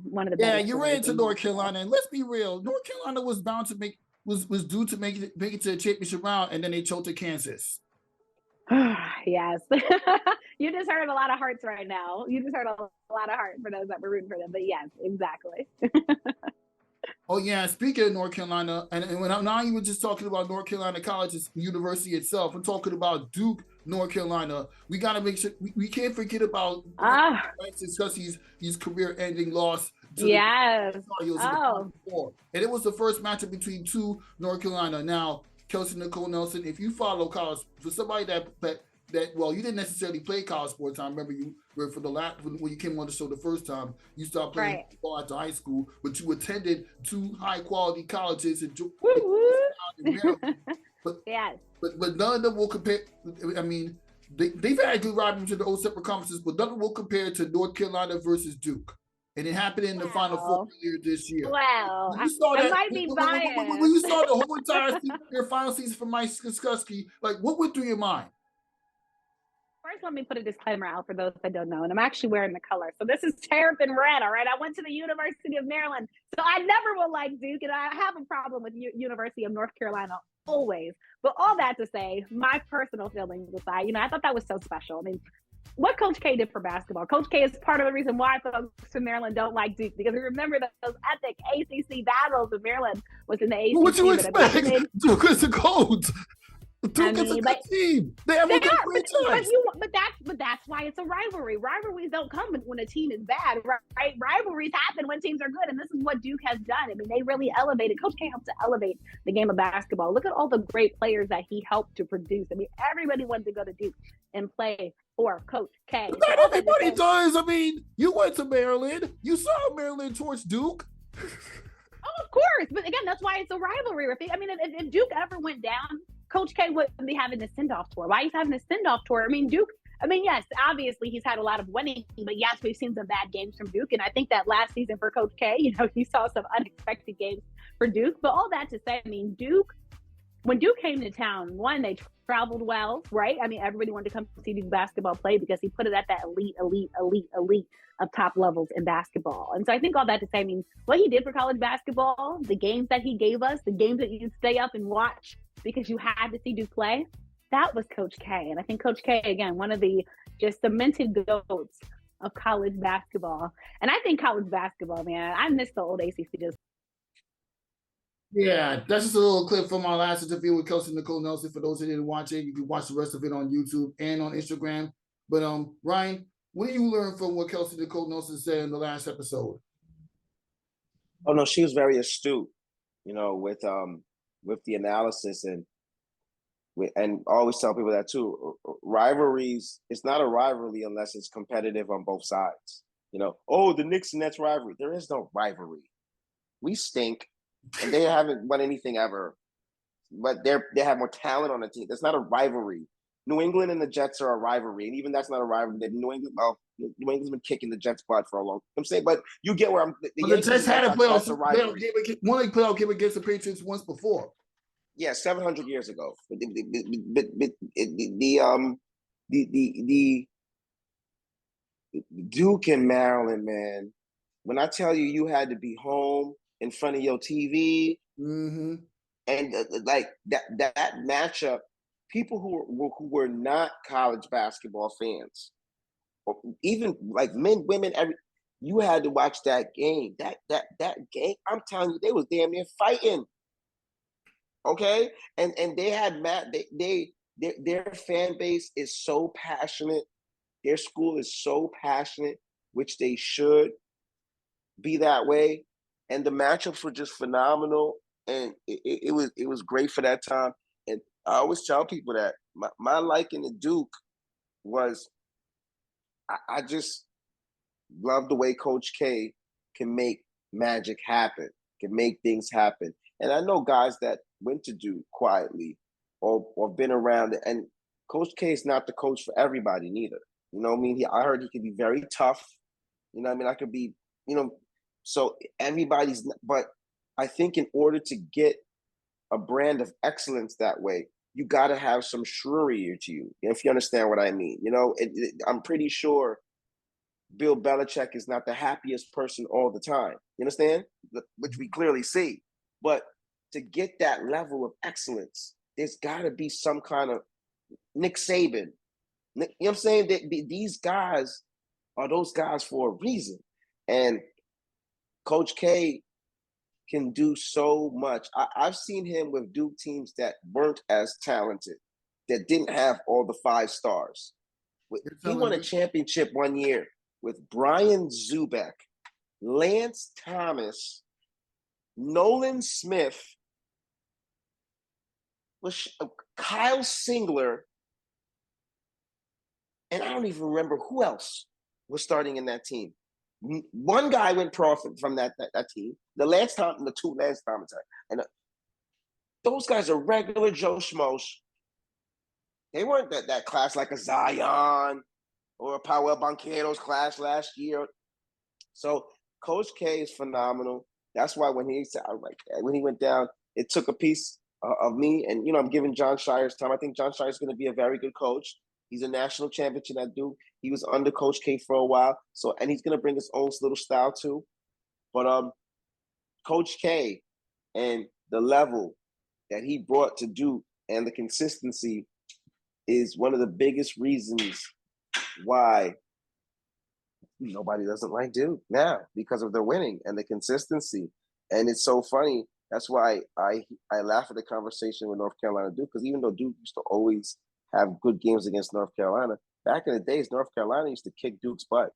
one of the best. Yeah, you ran into North Carolina, and let's be real. North Carolina was bound to was due to make it to the championship round, and then they choked to Kansas. Yes. You just heard a lot of hearts right now. You just heard a lot of heart for those that were rooting for them. But yes, exactly. Oh, yeah. Speaking of North Carolina, and now you were just talking about North Carolina College's university itself. I'm talking about Duke, North Carolina. We got to make sure we can't forget about discuss his career-ending loss. Yes. And it was the first matchup between two North Carolina. Now, Kelsey Nicole Nelson, if you follow college, for somebody that you didn't necessarily play college sports. I remember you were when you came on the show the first time, you started playing football after high school, but you attended two high quality colleges in Maryland. But none of them will compare. They've had good rivalries in the old separate conferences, but none of them will compare to North Carolina versus Duke. And it happened in the Final Four earlier this year. Wow. I might be biased. When you saw the whole entire final season from Mike Krzyzewski, what went through your mind? First, let me put a disclaimer out for those that don't know, and I'm actually wearing the color. So this is terrapin red, all right? I went to the University of Maryland, so I never will like Duke, and I have a problem with University of North Carolina always. But all that to say, my personal feelings aside, I thought that was so special. What Coach K did for basketball. Coach K is part of the reason why folks from Maryland don't like Duke, because we remember those epic ACC battles when Maryland was in the ACC. What you expect? Duke is the Colts. Duke is a good team. They have a good franchise. But that's why it's a rivalry. Rivalries don't come when a team is bad, right? Rivalries happen when teams are good, and this is what Duke has done. They really elevated. Coach K helped to elevate the game of basketball. Look at all the great players that he helped to produce. Everybody wanted to go to Duke and play for Coach K. But not everybody does. You went to Maryland. You saw Maryland torch Duke. Oh, of course. But again, that's why it's a rivalry. If Duke ever went down, Coach K wouldn't be having a send-off tour. Why he's having a send-off tour? Duke, yes, obviously he's had a lot of winning, but yes, we've seen some bad games from Duke. And I think that last season for Coach K, he saw some unexpected games for Duke. But all that to say, Duke, when Duke came to town, one, they traveled well, right? Everybody wanted to come see Duke basketball play because he put it at that elite of top levels in basketball. And so I think all that to say, what he did for college basketball, the games that he gave us, the games that you'd stay up and watch because you had to see Duke play, that was Coach K. And I think Coach K, again, one of the just cemented goats of college basketball. And I think college basketball, man, I miss the old ACC. Yeah, that's just a little clip from our last interview with Coach Nicole Nelson. For those who didn't watch it, you can watch the rest of it on YouTube and on Instagram. But Ryan, what do you learn from what Kelsey Nicole Nelson said in the last episode? Oh no, she was very astute, with the analysis and I always tell people that too. Rivalries, it's not a rivalry unless it's competitive on both sides. The Knicks and Nets rivalry. There is no rivalry. We stink, and they haven't won anything ever. But they have more talent on the team. That's not a rivalry. New England and the Jets are a rivalry, and even that's not a rivalry. New England's been kicking the Jets' butt for a long time. I'm saying, but you get where I'm. The Jets had a playoff game against the Patriots once before. Yeah, 700 years ago. But the Duke and Maryland, man. When I tell you, you had to be home in front of your TV, mm-hmm. and like that matchup, people who were not college basketball fans, or even like men, women, you had to watch that game. That game, I'm telling you, they was damn near fighting. Okay, and they had their fan base is so passionate. Their school is so passionate, which they should be that way. And the matchups were just phenomenal, and it was great for that time. And I always tell people that my liking to Duke was I just love the way Coach K can make magic happen, can make things happen. And I know guys that went to Duke quietly or been around it. And Coach K is not the coach for everybody neither. You know what I mean? I heard he could be very tough. You know what I mean? I could be, so everybody's, but I think in order to get a brand of excellence that way, you got to have some shrewery to you, if you understand what I mean. I'm pretty sure Bill Belichick is not the happiest person all the time. You understand? Which we clearly see. But to get that level of excellence, there's got to be some kind of Nick Saban. You know what I'm saying? These guys are those guys for a reason. And Coach K can do so much. I've seen him with Duke teams that weren't as talented, that didn't have all the 5 stars. He won a championship one year with Brian Zubek, Lance Thomas, Nolan Smith, Kyle Singler, and I don't even remember who else was starting in that team. One guy went pro from that team. The two Lance Thomas, and those guys are regular Joe Schmoes. They weren't that class like a Zion or a Powell Banquero's class last year. So Coach K is phenomenal. That's why when he went down, it took a piece of me. And I'm giving John Shire's time. I think John Shire is going to be a very good coach. He's a national champion at Duke. He was under Coach K for a while. And he's going to bring his own little style too. But Coach K and the level that he brought to Duke and the consistency is one of the biggest reasons why nobody doesn't like Duke now, because of their winning and the consistency. And it's so funny. That's why I laugh at the conversation with North Carolina Duke, because even though Duke used to always have good games against North Carolina, back in the days, North Carolina used to kick Duke's butt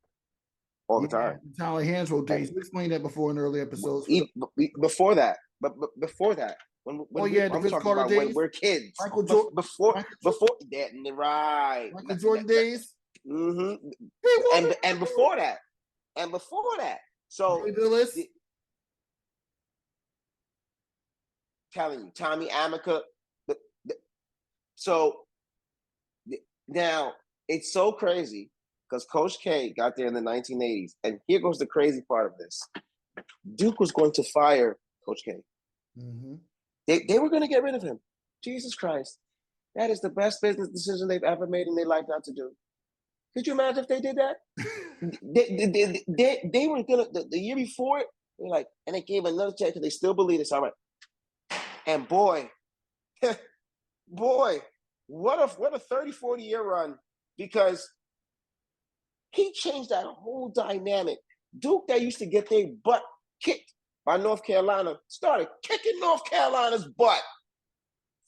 all the time. Tyler Hansel days. We explained that before in early episodes. Before that, before that, I'm talking about when we're kids. Michael Jordan. Before that, right? Michael Jordan days. Mm-hmm. And before that, so telling you, Tommy Amica. So now it's so crazy because Coach K got there in the 1980s, and here goes the crazy part of this: Duke was going to fire Coach K. Mm-hmm. They were going to get rid of him. Jesus Christ, that is the best business decision they've ever made in their life not to do. Could you imagine if they did that? they were gonna the year before it. They're like, and they gave another check because they still believe this. All right, and boy, what a 30, 40-year run, because he changed that whole dynamic. Duke, that used to get their butt kicked by North Carolina, started kicking North Carolina's butt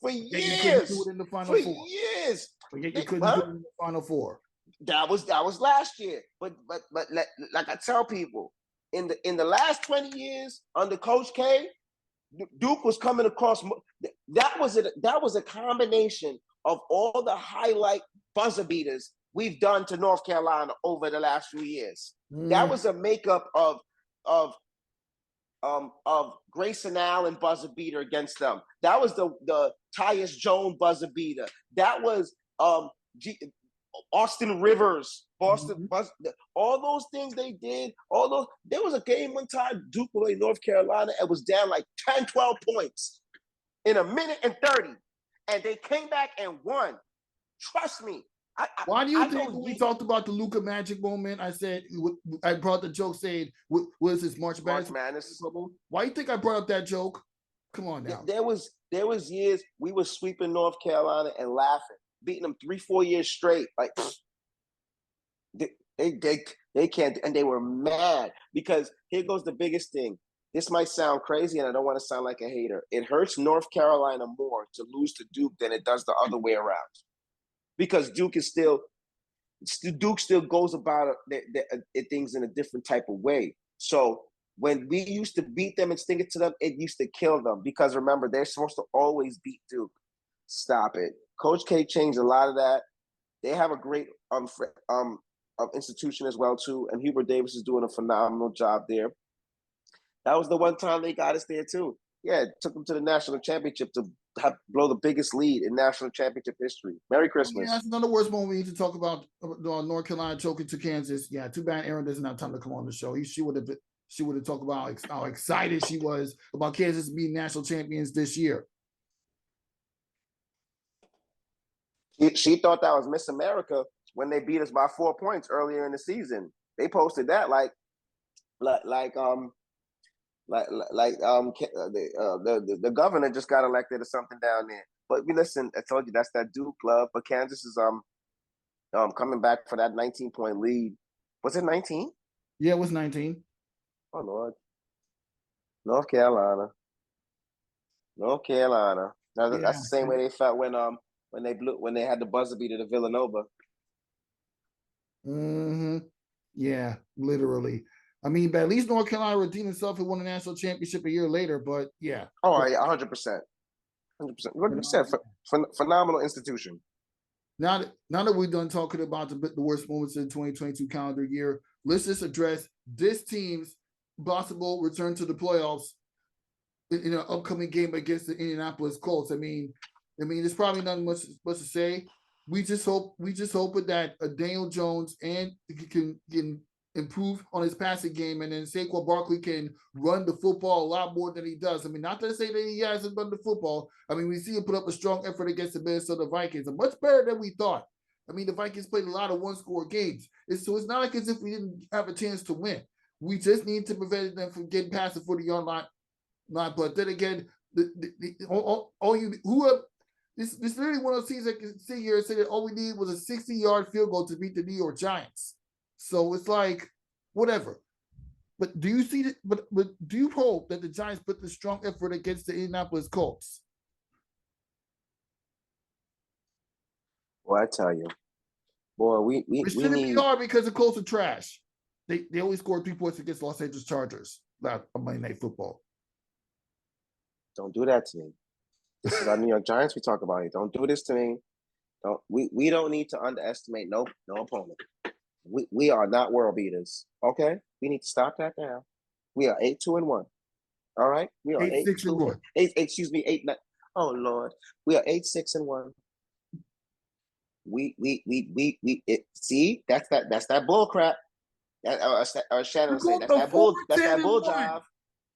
for years. You couldn't do it in the Final Four. Years. But yet you couldn't do it in the Final Four. That was last year. But like I tell people, in the last 20 years under Coach K, Duke was coming across. That was a combination of all the highlight buzzer beaters we've done to North Carolina over the last few years. That was a makeup of Grayson Allen buzzer beater against them. That was the Tyus Jones buzzer beater. That was Austin Rivers, Boston, all those things they did. There was a game one time Duke played North Carolina and was down like 10, 12 points in a minute and 30, and they came back and won. Trust me. Why do you think when we talked about the Luka Magic moment, I brought the joke saying, what is this, March Madness? Why do you think I brought up that joke? Come on now. There was years we were sweeping North Carolina and laughing, beating them 3-4 years straight. Like they can't, and they were mad because here goes the biggest thing. This might sound crazy, and I don't want to sound like a hater. It hurts North Carolina more to lose to Duke than it does the other way around. Because Duke still goes about things in a different type of way. So when we used to beat them and stick it to them, it used to kill them. Because remember, they're supposed to always beat Duke. Stop it. Coach K changed a lot of that. They have a great institution as well too, and Hubert Davis is doing a phenomenal job there. That was the one time they got us there too. Yeah, it took them to the national championship to blow the biggest lead in national championship history. Merry Christmas. Yeah, that's another worst moment we need to talk about North Carolina choking to Kansas. Yeah, too bad Aaron doesn't have time to come on the show. She would have talked about how excited she was about Kansas being national champions this year. She thought that was Miss America when they beat us by 4 points earlier in the season. They posted that the governor just got elected or something down there. But listen, I told you that's that Duke love. But Kansas is coming back for that 19-point lead. Was it 19? Yeah, it was 19. Oh Lord, North Carolina. That's the same way they felt when they had the buzzer beater to Villanova. Yeah, literally. I mean, but at least North Carolina redeemed itself and won a national championship a year later. But yeah. Oh, yeah, 100%. 100%. What you said, phenomenal institution. Now that we're done talking about the worst moments in the 2022 calendar year, let's just address this team's possible return to the playoffs in an upcoming game against the Indianapolis Colts. I mean, there's probably not much to say. We just hope that Daniel Jones and can improve on his passing game, and then Saquon Barkley can run the football a lot more than he does. I mean, not to say that he hasn't run the football. I mean, we see him put up a strong effort against the Minnesota Vikings, and much better than we thought. I mean, the Vikings played a lot of one-score games. So it's not like as if we didn't have a chance to win. We just need to prevent them from getting past the 40-yard line. But then again, this literally one of those teams that can sit here and say that all we need was a 60-yard field goal to beat the New York Giants. So it's like, whatever. But do you see that? But do you hope that the Giants put the strong effort against the Indianapolis Colts? Well, I tell you, boy, we shouldn't be hard because the Colts are trash. They only scored 3 points against Los Angeles Chargers on Monday Night Football. Don't do that to me. This is our New York Giants we talk about here. Don't do this to me. We don't need to underestimate no opponent. We are not world beaters. Okay? We need to stop that now. We are 8-2-1. All right? We are 8-6-1. 8-9. Oh Lord. We are 8-6-1. See, that's that bull crap. Shannon say that's that bull job.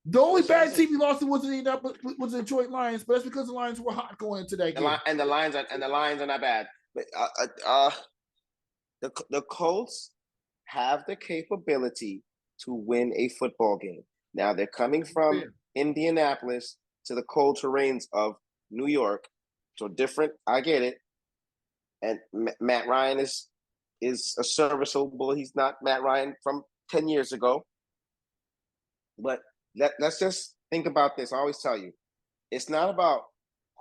The only bad team we lost was the Detroit Lions, but that's because the Lions were hot going into that game. And the Lions are not bad. But the Colts have the capability to win a football game. Now they're coming from Indianapolis to the cold terrains of New York, so different. I get it, And Matt Ryan is a serviceable. He's not Matt Ryan from 10 years ago. But let's just think about this. I always tell you, it's not about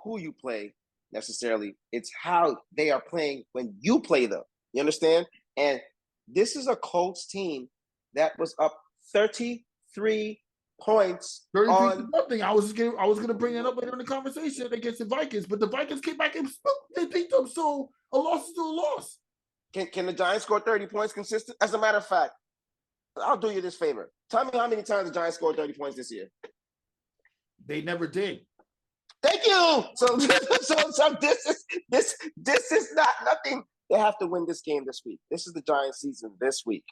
who you play necessarily. It's how they are playing when you play them. You understand? And this is a Colts team that was up 33 points 33 nothing. I was gonna bring that up later in the conversation against the Vikings, but the Vikings came back and they beat them. So a loss is still a loss. Can the Giants score 30 points consistent? As a matter of fact, I'll do you this favor. Tell me how many times the Giants scored 30 points this year. They never did. Thank you. So this is not nothing. They have to win this game this week. This is the Giants season this week.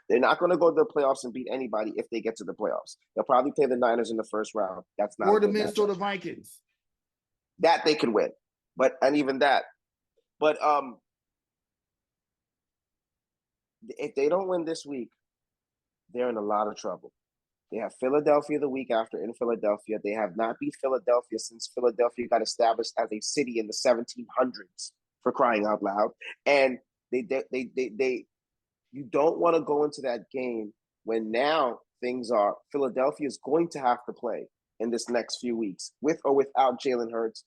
They're not going to go to the playoffs and beat anybody if they get to the playoffs. They'll probably play the Niners in the first round. That's not or the Minnesota Vikings. That they could win, and even that. But if they don't win this week, they're in a lot of trouble. They have Philadelphia the week after in Philadelphia. They have not beat Philadelphia since Philadelphia got established as a city in the 1700s, for crying out loud. And they you don't want to go into that game when now things are Philadelphia is going to have to play in this next few weeks with or without Jalen Hurts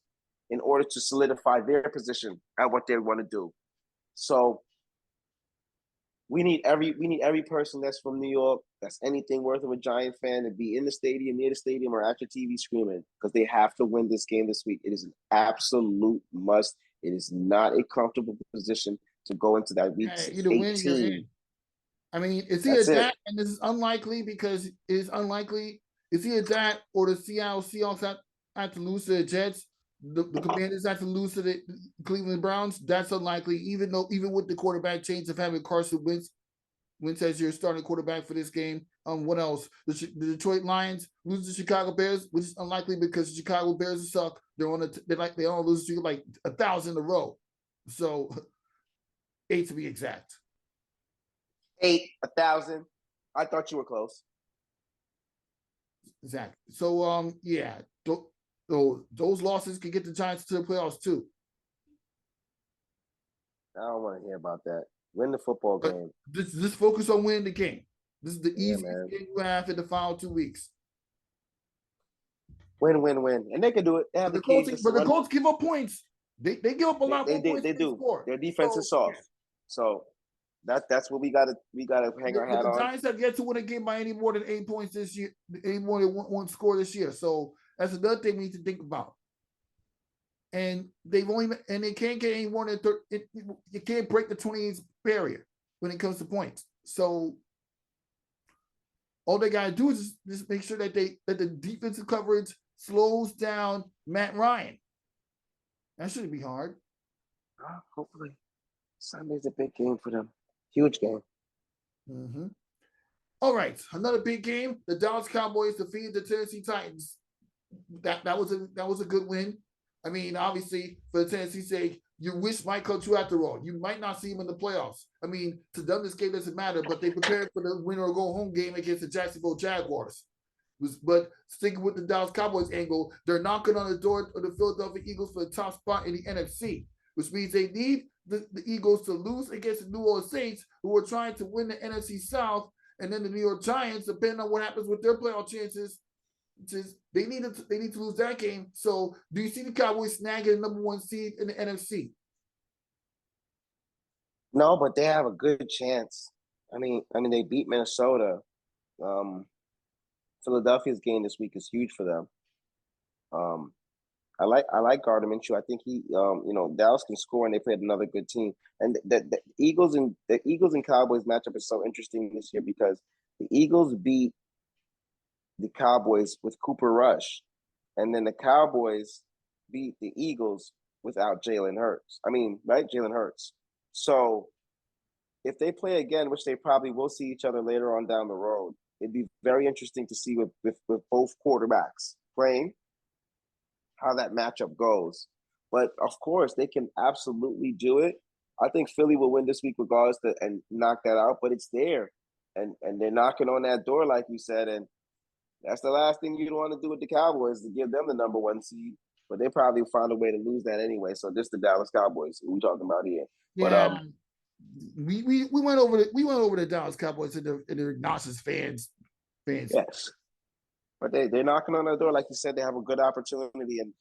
in order to solidify their position at what they want to do. So we need every person that's from New York, that's anything worth of a Giant fan, to be in the stadium, near the stadium, or at your TV screaming, because they have to win this game this week. It is an absolute must. It is not a comfortable position to go into that week 18. Win, you're in. I mean, it's either that, and this is unlikely because it is unlikely. It's either that or the Seattle Seahawks have to lose to the Jets. The Commanders have to lose to the Cleveland Browns. That's unlikely, even with the quarterback change of having Carson Wentz as your starting quarterback for this game. What else? The Detroit Lions lose to Chicago Bears, which is unlikely because the Chicago Bears suck. They all lose to like 1,000 in a row. So 8 to be exact. 1,000. I thought you were close. Exactly. So those losses could get the Giants to the playoffs too. I don't want to hear about that. Win the football game. Just focus on winning the game. This is the easiest game you have in the final 2 weeks. Win. And they can do it. They have the Colts give up points. They give up a lot of points. They do. Score. Their defense is soft. So that's what we gotta hang our hat on. The Giants have yet to win a game by any more than 8 points this year, any more than one score this year. So that's another thing we need to think about. And they can't get any more than you can't break the 28 barrier when it comes to points. So all they gotta do is just make sure that the defensive coverage slows down Matt Ryan. That shouldn't be hard. Hopefully, Sunday's a big game for them. Huge game. Mm-hmm. All right, another big game. The Dallas Cowboys defeated the Tennessee Titans. That was a good win. I mean, obviously, for the Tennessee sake, you wish Mike come true after all. You might not see him in the playoffs. I mean, to them, this game doesn't matter, but they prepared for the win or go home game against the Jacksonville Jaguars. But sticking with the Dallas Cowboys angle, they're knocking on the door of the Philadelphia Eagles for the top spot in the NFC, which means they need the Eagles to lose against the New Orleans Saints, who are trying to win the NFC South, and then the New York Giants, depending on what happens with their playoff chances, they need to lose that game. So, do you see the Cowboys snagging the number 1 seed in the NFC? No, but they have a good chance. I mean, they beat Minnesota. Philadelphia's game this week is huge for them. I like Gardner Minshew. I think he, Dallas can score, and they played another good team. And the Eagles and Cowboys matchup is so interesting this year because the Eagles beat the Cowboys with Cooper Rush, and then the Cowboys beat the Eagles without Jalen Hurts. Jalen Hurts. So if they play again, which they probably will see each other later on down the road, it'd be very interesting to see with both quarterbacks playing how that matchup goes. But of course, they can absolutely do it. I think Philly will win this week regardless and knock that out, but it's there. And they're knocking on that door, like you said, and that's the last thing you'd want to do with the Cowboys, to give them the number 1 seed. but they probably find a way to lose that anyway. So this the Dallas Cowboys we talking about here. Yeah. But we went over the Dallas Cowboys and their nonsense fans. Yes. But they're knocking on the door, like you said. They have a good opportunity, and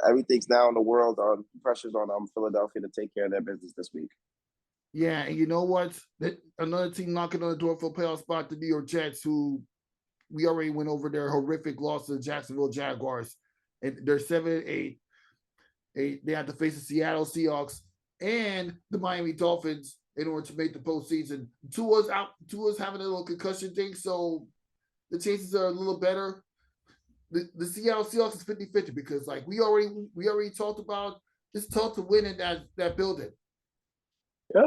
everything's now in the world on pressures on Philadelphia to take care of their business this week. Yeah, and you know what? Another team knocking on the door for a playoff spot, the New York Jets, who we already went over their horrific loss to the Jacksonville Jaguars, and they're 7-8. They have to face the Seattle Seahawks and the Miami Dolphins in order to make the postseason. Tua's having a little concussion thing, so the chances are a little better. The Seattle Seahawks is 50-50 because, like we already talked about, it's tough to win in that building. Yep.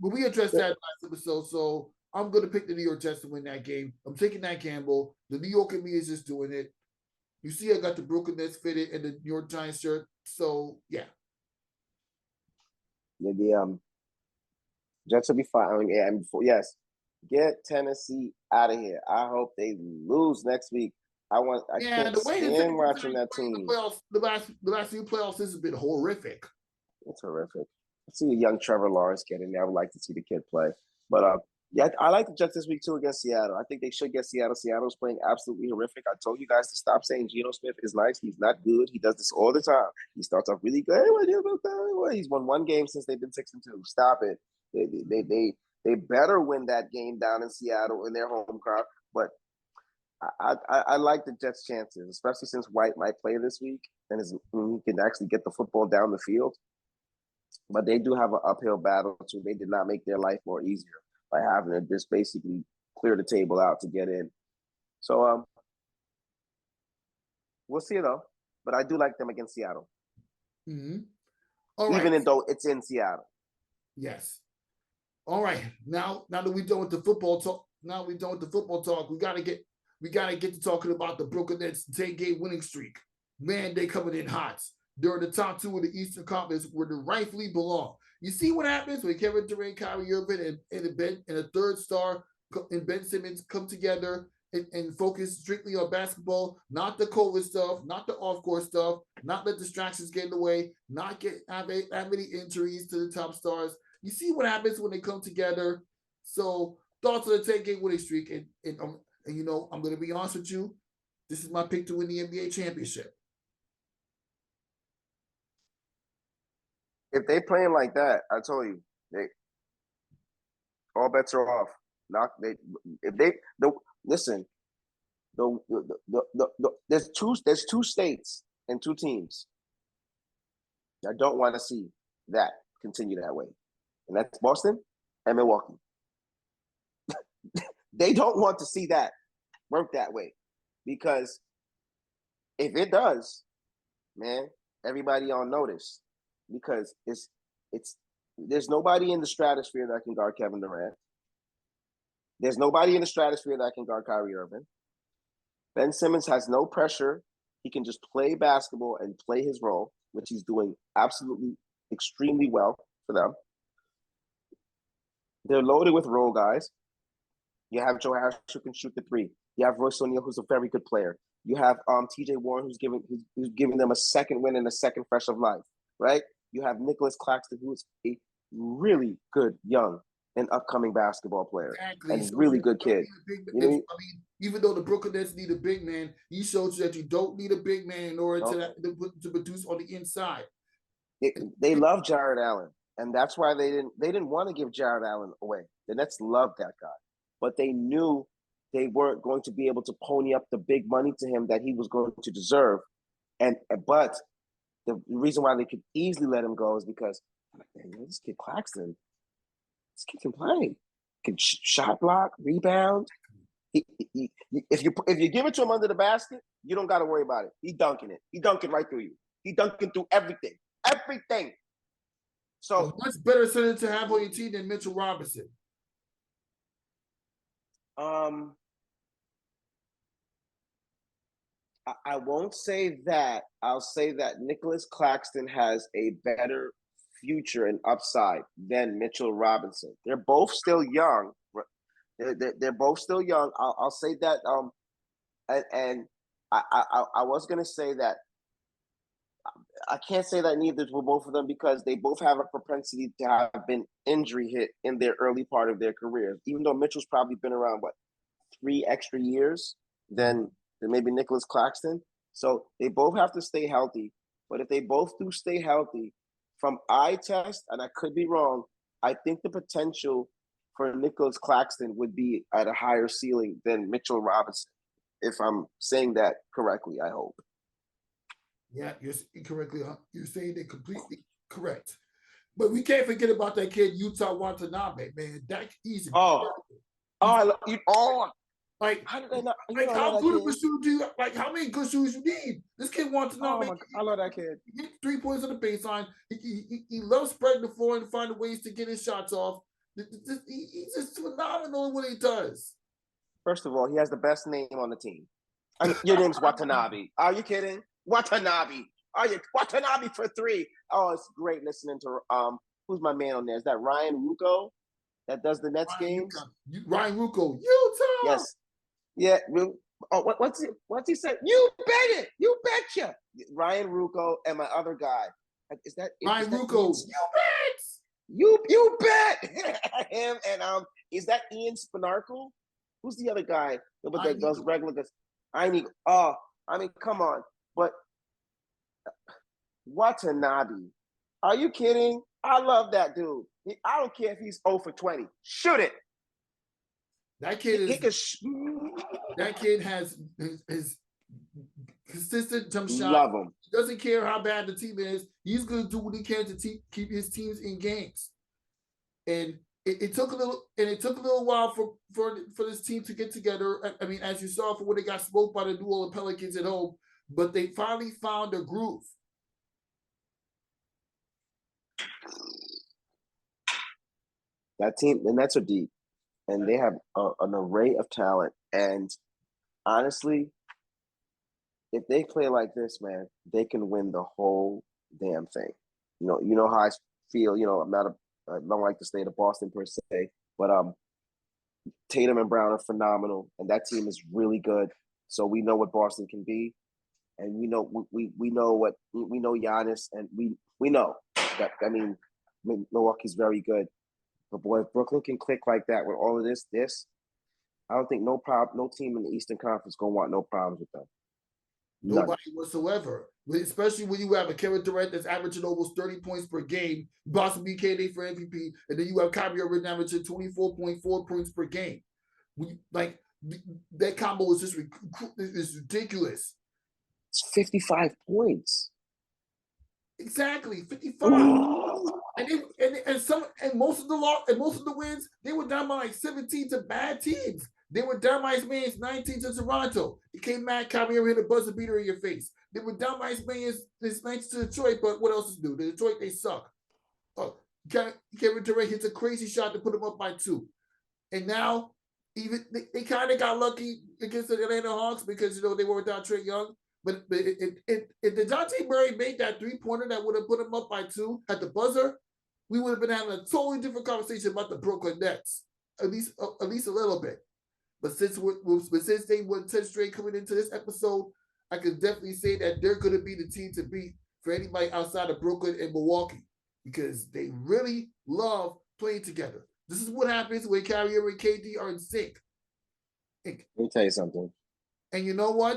But we addressed that last episode, so I'm going to pick the New York Jets to win that game. I'm taking that gamble. The New York and me is just doing it. You see, I got the Brooklyn Nets fitted in the New York Giants shirt, so yeah. Yeah, the Jets will be fine. Yes, get Tennessee out of here. I hope they lose next week. I can't stand watching that team. The last few playoffs, this has been horrific. It's horrific. I see a young Trevor Lawrence get in there. I would like to see the kid play. But yeah, I like the Jets this week too against Seattle. I think they should get Seattle. Seattle's playing absolutely horrific. I told you guys to stop saying Geno Smith is nice. He's not good. He does this all the time. He starts off really good. He's won one game since they've been 6-2. Stop it. They better win that game down in Seattle in their home crowd. But I like the Jets' chances, especially since White might play this week and he can actually get the football down the field. But they do have an uphill battle too. They did not make their life more easier by having to just basically clear the table out to get in. So we'll see though. But I do like them against Seattle. Mm-hmm. Even though it's in Seattle. Yes. All right. Now that we're done with the football talk, we gotta get to talking about the Brooklyn Nets 10-game winning streak. Man, they coming in hot. They're in the top 2 of the Eastern Conference where they rightfully belong. You see what happens when Kevin Durant, Kyrie Irving, and a third star and Ben Simmons come together and focus strictly on basketball, not the COVID stuff, not the off-court stuff, not let distractions get in the way, not have many injuries to the top stars. You see what happens when they come together. So thoughts on the 10-game winning streak, and you know, I'm going to be honest with you. This is my pick to win the NBA championship. If they playing like that, I told you, all bets are off. There's two states and 2 teams. I don't want to see that continue that way, and that's Boston and Milwaukee. They don't want to see that work that way, because if it does, man, everybody on notice. Because there's nobody in the stratosphere that can guard Kevin Durant. There's nobody in the stratosphere that can guard Kyrie Irving. Ben Simmons has no pressure. He can just play basketball and play his role, which he's doing absolutely extremely well for them. They're loaded with role guys. You have Joe Harris who can shoot the 3. You have Royce O'Neal, who's a very good player. You have T.J. Warren, who's giving them a second win and a second fresh of life, right? You have Nicholas Claxton, who is a really good young and upcoming basketball player, and so really good kid. Even though the Brooklyn Nets need a big man, he showed you that you don't need a big man in order to produce on the inside. They love Jared Allen, and that's why they didn't want to give Jared Allen away. The Nets loved that guy, but they knew they weren't going to be able to pony up the big money to him that he was going to deserve, but the reason why they could easily let him go is because this kid Claxton, this kid can play, can shot block, rebound. If you give it to him under the basket, you don't got to worry about it. He dunking it. He dunking right through you. He dunking through everything. So much better center to have on your team than Mitchell Robinson. I won't say that. I'll say that Nicholas Claxton has a better future and upside than Mitchell Robinson. They're both still young. They're both still young. I'll say that. And I was gonna say that I can't say that neither for both of them because they both have a propensity to have been injury hit in their early part of their careers. Even though Mitchell's probably been around, 3 extra years than maybe Nicholas Claxton. So they both have to stay healthy. But if they both do stay healthy, from eye test, and I could be wrong, I think the potential for Nicholas Claxton would be at a higher ceiling than Mitchell Robinson. If I'm saying that correctly, I hope. Yeah, you're incorrectly. You're saying it completely correct. But we can't forget about that kid Utah Watanabe, man. He's I love you. Like, how did they not? How good of a shooter do you like? How many good shooters you need? This kid Watanabe. I love that kid. He hit 3 points on the baseline. He loves spreading the floor and finding ways to get his shots off. He's just phenomenal in what he does. First of all, he has the best name on the team. Your name's Watanabe. Are you kidding? Watanabe. Watanabe for 3? Oh, it's great listening to who's my man on there? Is that Ryan Rucco that does the Nets games? Ryan Rucco, Utah. Yes. Yeah. Oh, what's he said? You bet it. You betcha. Ryan Rucco and my other guy. Is that Ryan Rucco? You bet. Him and is that Ian Spinarkle? Who's the other guy that does regular? Come on. But Watanabe, are you kidding? I love that dude. I don't care if he's 0 for 20. Shoot it. That kid that kid has his consistent jump shot. Love him. He doesn't care how bad the team is. He's going to do what he can to keep his teams in games. And it took a little while for this team to get together. I mean, as you saw, for when they got smoked by the New Orleans Pelicans at home, but they finally found a groove. That team, the Nets are deep, and they have an array of talent. And honestly, if they play like this, man, they can win the whole damn thing. You know how I feel. I don't like to stay to Boston per se, but Tatum and Brown are phenomenal, and that team is really good. So we know what Boston can be, and we know Giannis, and we know that. I mean, Milwaukee's very good, but boy, if Brooklyn can click like that with all of this, I don't think no team in the Eastern Conference gonna want no problems with them. Nobody whatsoever. Especially when you have a Kevin Durant that's averaging almost 30 points per game, Boston beat KD for MVP, and then you have Kyrie Irving averaging 24.4 points per game. That combo is just ridiculous. It's 55 points. Exactly, 55. and most of the wins, they were down by like 17 to bad teams. They were down by as many as 19 to Toronto. It came mad, Kyrie Irving hit a buzzer beater in your face. They were down by as many as 19 to Detroit, but what else is new? The Detroit, they suck. Kevin Durant hits a crazy shot to put them up by 2. And now, even they kind of got lucky against the Atlanta Hawks because, they were without Trae Young. But if DeJounte Murray made that 3-pointer that would have put them up by 2 at the buzzer, we would have been having a totally different conversation about the Brooklyn Nets, at least a little bit. But since they won 10 straight coming into this episode, I can definitely say that they're going to be the team to beat for anybody outside of Brooklyn and Milwaukee because they really love playing together. This is what happens when Kyrie and KD are in sync. Let me tell you something. And you know what?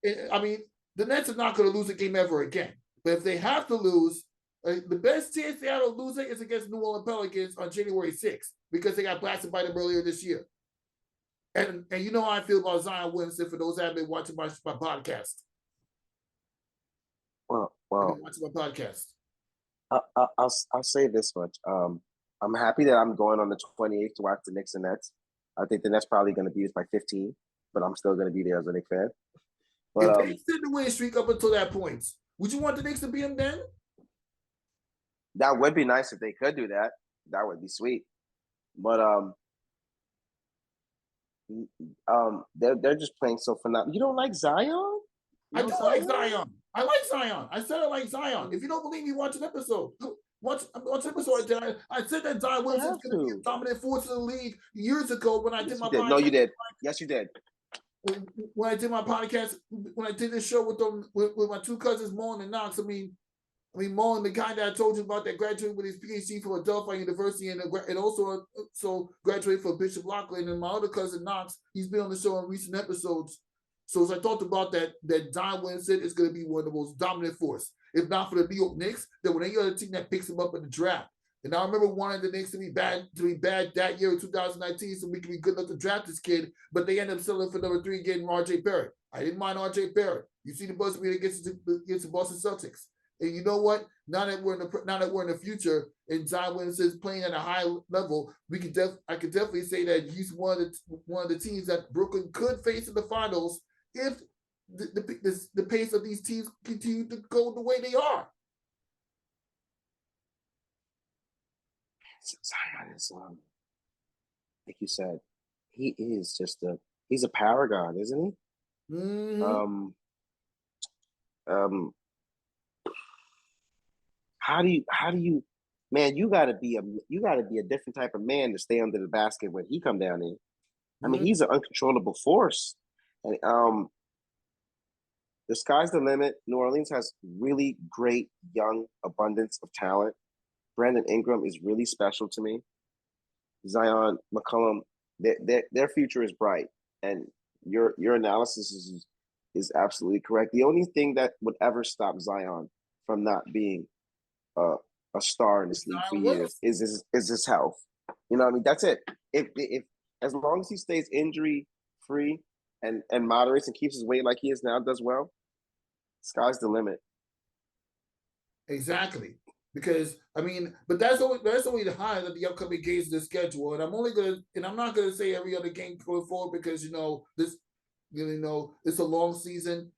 The Nets are not going to lose a game ever again. But if they have to lose, the best chance they have of losing is against New Orleans Pelicans on January 6th because they got blasted by them earlier this year. And you know how I feel about Zion Williamson for those that have been watching my podcast. Well, watching my podcast. I'll say this much. I'm happy that I'm going on the 28th to watch the Knicks and Nets. I think the Nets probably going to beat us by 15, but I'm still going to be there as a Knicks fan. But, if they extend the win streak up until that point, would you want the Knicks to beat them then? That would be nice if they could do that. That would be sweet. But they're just playing so phenomenal. You don't like Zion? I do like Zion. I like Zion. I said I like Zion. If you don't believe me, watch an episode. Watch an episode. I said that Zion Williamson's going to be a dominant force in the league years ago when I did my podcast. No, you did. Yes, you did. when I did my podcast, when I did this show with them, with my two cousins, Mullen and Knox, I mean, Mullen, the guy that I told you about that graduated with his PhD from Adelphi University and also graduated from Bishop Lachlan, and my other cousin Knox, he's been on the show in recent episodes. So as I talked about that Zion Williamson is going to be one of the most dominant force. If not for the New York Knicks, then when any other team that picks him up in the draft. And I remember wanting the Knicks to be bad that year in 2019, so we can be good enough to draft this kid, but they end up selling for number 3 getting RJ Barrett. I didn't mind RJ Barrett. You see the buzz beat against the Boston Celtics. And you know what? Now that we're in the future, and Zion Williamson's playing at a high level, I could definitely say that he's one of the teams that Brooklyn could face in the finals if the pace of these teams continue to go the way they are. Zion is, like you said, he is he's a paragon, isn't he? Mm-hmm. How do you, man? You gotta be a different type of man to stay under the basket when he come down in. I mean, he's an uncontrollable force, and the sky's the limit. New Orleans has really great young abundance of talent. Brandon Ingram is really special to me. Zion, McCollum, their future is bright, and your analysis is absolutely correct. The only thing that would ever stop Zion from not being a star in this league for years is his health. You know what I mean? That's it. If as long as he stays injury free and moderates and keeps his weight like he is now, does well, sky's the limit. Exactly. Because but that's only the highlight of the upcoming games of the schedule. And I'm not gonna say every other game going forward because it's a long season.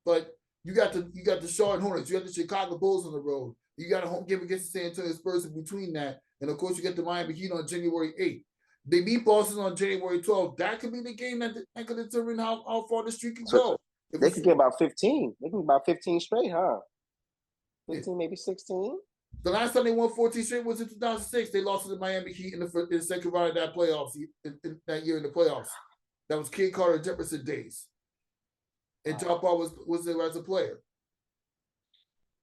But you got the Charlotte Hornets, you got the Chicago Bulls on the road. You got a home game against the San Antonio Spurs in between that. And of course you get the Miami Heat on January 8th. They beat Boston on January 12th. That could be the game that could determine how far the streak can go. They could get about 15. They could get about 15 straight, huh? 15, maybe 16. The last time they won 14 straight was in 2006. They lost to the Miami Heat in the second round of that playoffs that year in the playoffs. That was King Carter Jefferson days. And John Paul was there as a player.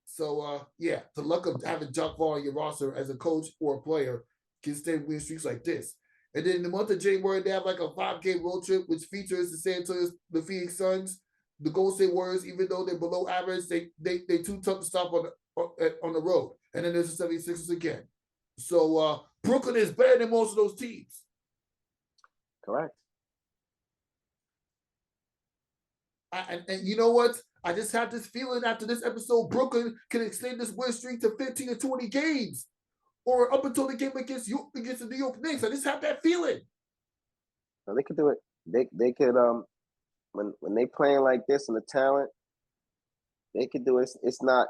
So the luck of having John Paul on your roster as a coach or a player can stay win streaks like this. And then in the month of January, they have like a 5-game road trip, which features the Phoenix Suns, the Golden State Warriors. Even though they're below average, they too tough to stop on the road. And then there's the 76ers again. So Brooklyn is better than most of those teams. Correct. And you know what? I just have this feeling after this episode, Brooklyn can extend this win streak to 15 or 20 games. Or up until the game against the New York Knicks. I just have that feeling. No, they could do it. They could when they playing like this and the talent, they could do it. It's not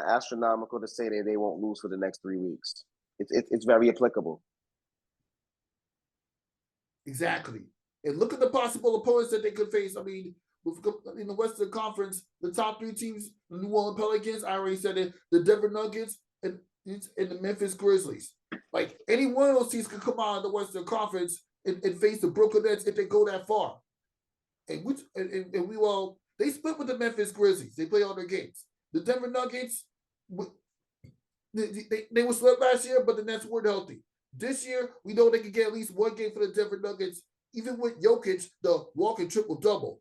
astronomical to say that they won't lose for the next 3 weeks. It's very applicable. Exactly. And look at the possible opponents that they could face. I mean, in the Western Conference, the top 3 teams, the New Orleans Pelicans, I already said it, the Denver Nuggets, and the Memphis Grizzlies. Like, any one of those teams could come out of the Western Conference and face the Brooklyn Nets if they go that far. They split with the Memphis Grizzlies. They play all their games. The Denver Nuggets, they were swept last year, but the Nets weren't healthy. This year, we know they could get at least one game for the Denver Nuggets, even with Jokic, the walking triple-double.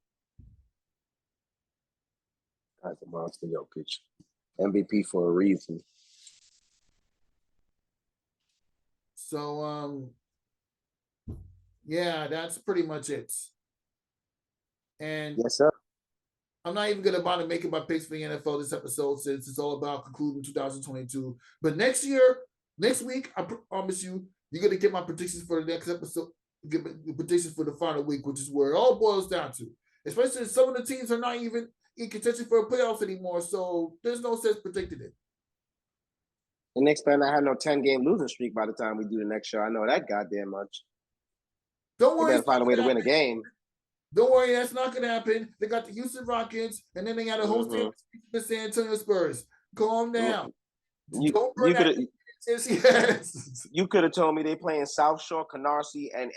That's a monster, Jokic. MVP for a reason. So, that's pretty much it. And yes, sir. I'm not even going to bother making my picks for the NFL this episode since it's all about concluding 2022. But next week, I promise you, you're going to get my predictions for the next episode, get the predictions for the final week, which is where it all boils down to. Especially since some of the teams are not even in contention for a playoffs anymore, so there's no sense predicting it. The Knicks better not have no 10-game losing streak by the time we do the next show. I know that goddamn much. Don't worry. They better find a way to win a game. Don't worry, that's not going to happen. They got the Houston Rockets, and then they got a hosting the San Antonio Spurs. Calm down. Yes. You could have told me they playing South Shore, Canarsie, and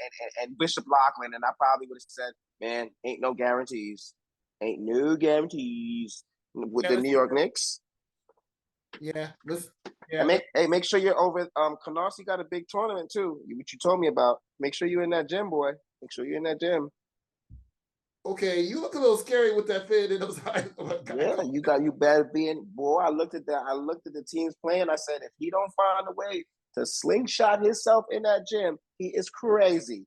Bishop Loughlin, and I probably would have said, man, ain't no guarantees. Ain't no guarantees with the New York Knicks. Yeah. Make sure you're over. Canarsie got a big tournament too. What you told me about. Make sure you're in that gym, boy. Make sure you're in that gym. Okay, you look a little scary with that fade in those eyes. Yeah, you better be in. Boy, I looked at that. I looked at the teams playing. I said, if he don't find a way to slingshot himself in that gym, he is crazy.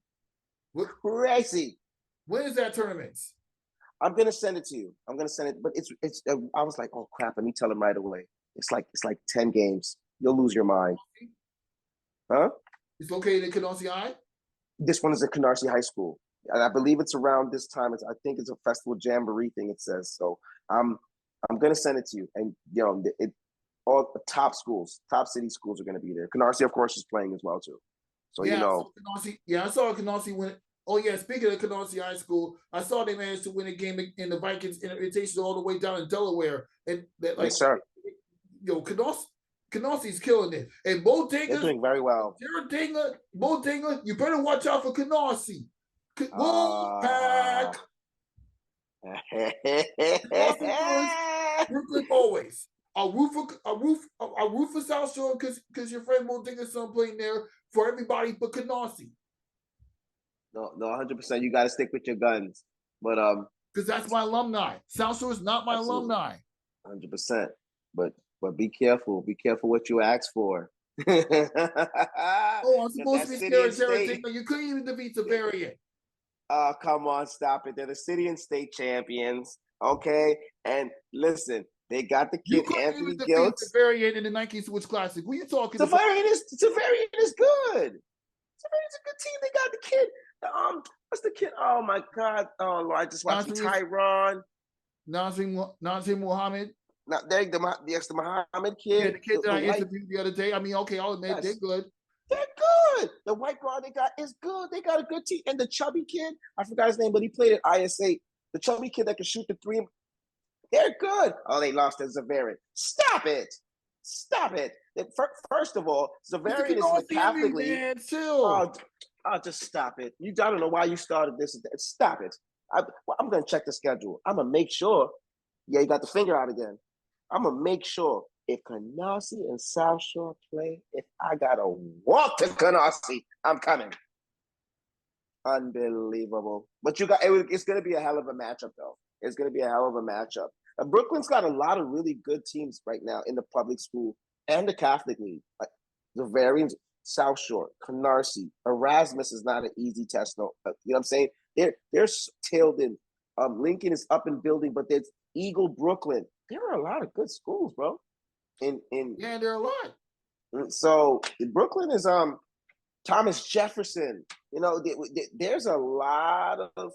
Crazy. When is that tournament? I'm gonna send it to you. I'm gonna send it, but it's. I was like, oh crap! Let me tell him right away. It's like 10 games. You'll lose your mind. Huh? It's located in Canarsie High? This one is at Canarsie High School. And I believe it's around this time. I think it's a festival jamboree thing, it says. So I'm going to send it to you. And, all the top city schools are going to be there. Canarsie, of course, is playing as well, too. So, I saw Canarsie win. Oh, yeah, speaking of Canarsie High School, I saw they managed to win a game in the Vikings Invitational all the way down in Delaware. And that, yes, sir. Canossie's killing it. And Bo Dinger's they're doing very well. Bo Dinger, you better watch out for Canarsie. Wolfpack. Brooklyn always. A roof for South Shore because your friend Bo Dinger's son playing there for everybody but Canarsie. No, 100%. You got to stick with your guns, but because that's my alumni. South Shore is not my alumni. 100%. But be careful. Be careful what you ask for. I'm supposed to be scared of Terror. You couldn't even defeat the variant. Oh, come on, stop it. They're the city and state champions, okay? And listen, they got the kid Anthony Giltz. The variant in the 19 Switch Classic. What are you talking about? The variant is good. It's a good team. They got the kid. What's the kid? Oh my God! Oh Lord, I just watched Tyron. Nazim Muhammad. Now there, the Muhammad kid. Yeah, the kid that I interviewed the other day. I mean, okay, I'll admit they're good. They're good. The white guard they got is good. They got a good team. And the chubby kid, I forgot his name, but he played at ISA. The chubby kid that can shoot the three. They're good. Oh, they lost to Zavarian. Stop it. First of all, Zavarian is in the Catholic League. Oh, just stop it. I don't know why you started this. Stop it. I'm going to check the schedule. I'm going to make sure. Yeah, you got the finger out again. I'm going to make sure if Canarsie and South Shore play, if I got to walk to Canarsie, I'm coming. Unbelievable. But it's going to be a hell of a matchup, though. It's going to be a hell of a matchup. Brooklyn's got a lot of really good teams right now in the public school and the Catholic League. Like the Varians, South Shore, Canarsie, Erasmus is not an easy test. No, you know what I'm saying? They're Tilden. Lincoln is up and building, but there's Eagle, Brooklyn. There are a lot of good schools, bro. Yeah, there are a lot. So Brooklyn is Thomas Jefferson. There's a lot of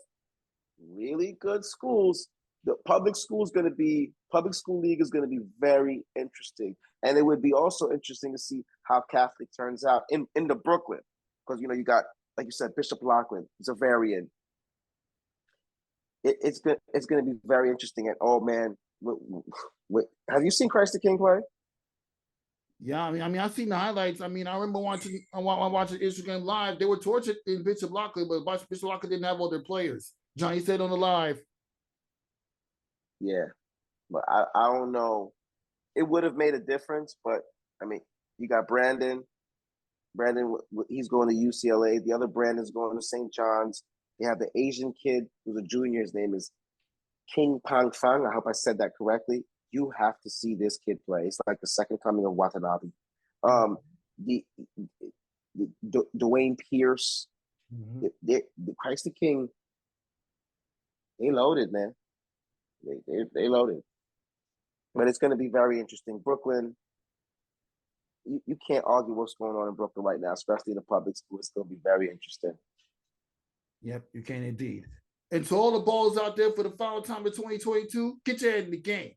really good schools. The public school league is going to be very interesting, and it would be also interesting to see how Catholic turns out in the Brooklyn, because you got, like you said, Bishop Loughlin, Zavarian. It's going to be very interesting. And oh man, have you seen Christ the King play? Yeah, I mean, I've seen the highlights. I mean, I remember watching Instagram Live. They were tortured in Bishop Loughlin, but Bishop Loughlin didn't have all their players. Johnny said on the live. Yeah, but I don't know. It would have made a difference, but I mean, you got Brandon. Brandon, he's going to UCLA. The other Brandon's going to St. John's. You have the Asian kid who's a junior. His name is King Pang Fang. I hope I said that correctly. You have to see this kid play. It's like the second coming of Watanabe. The Dwayne Pierce, the Christ the King. They loaded, man. They loaded. But it's going to be very interesting. Brooklyn, you can't argue what's going on in Brooklyn right now, especially in the public school. It's going to be very interesting. Yep, you can indeed. And to all the balls out there for the final time of 2022, get your head in the game.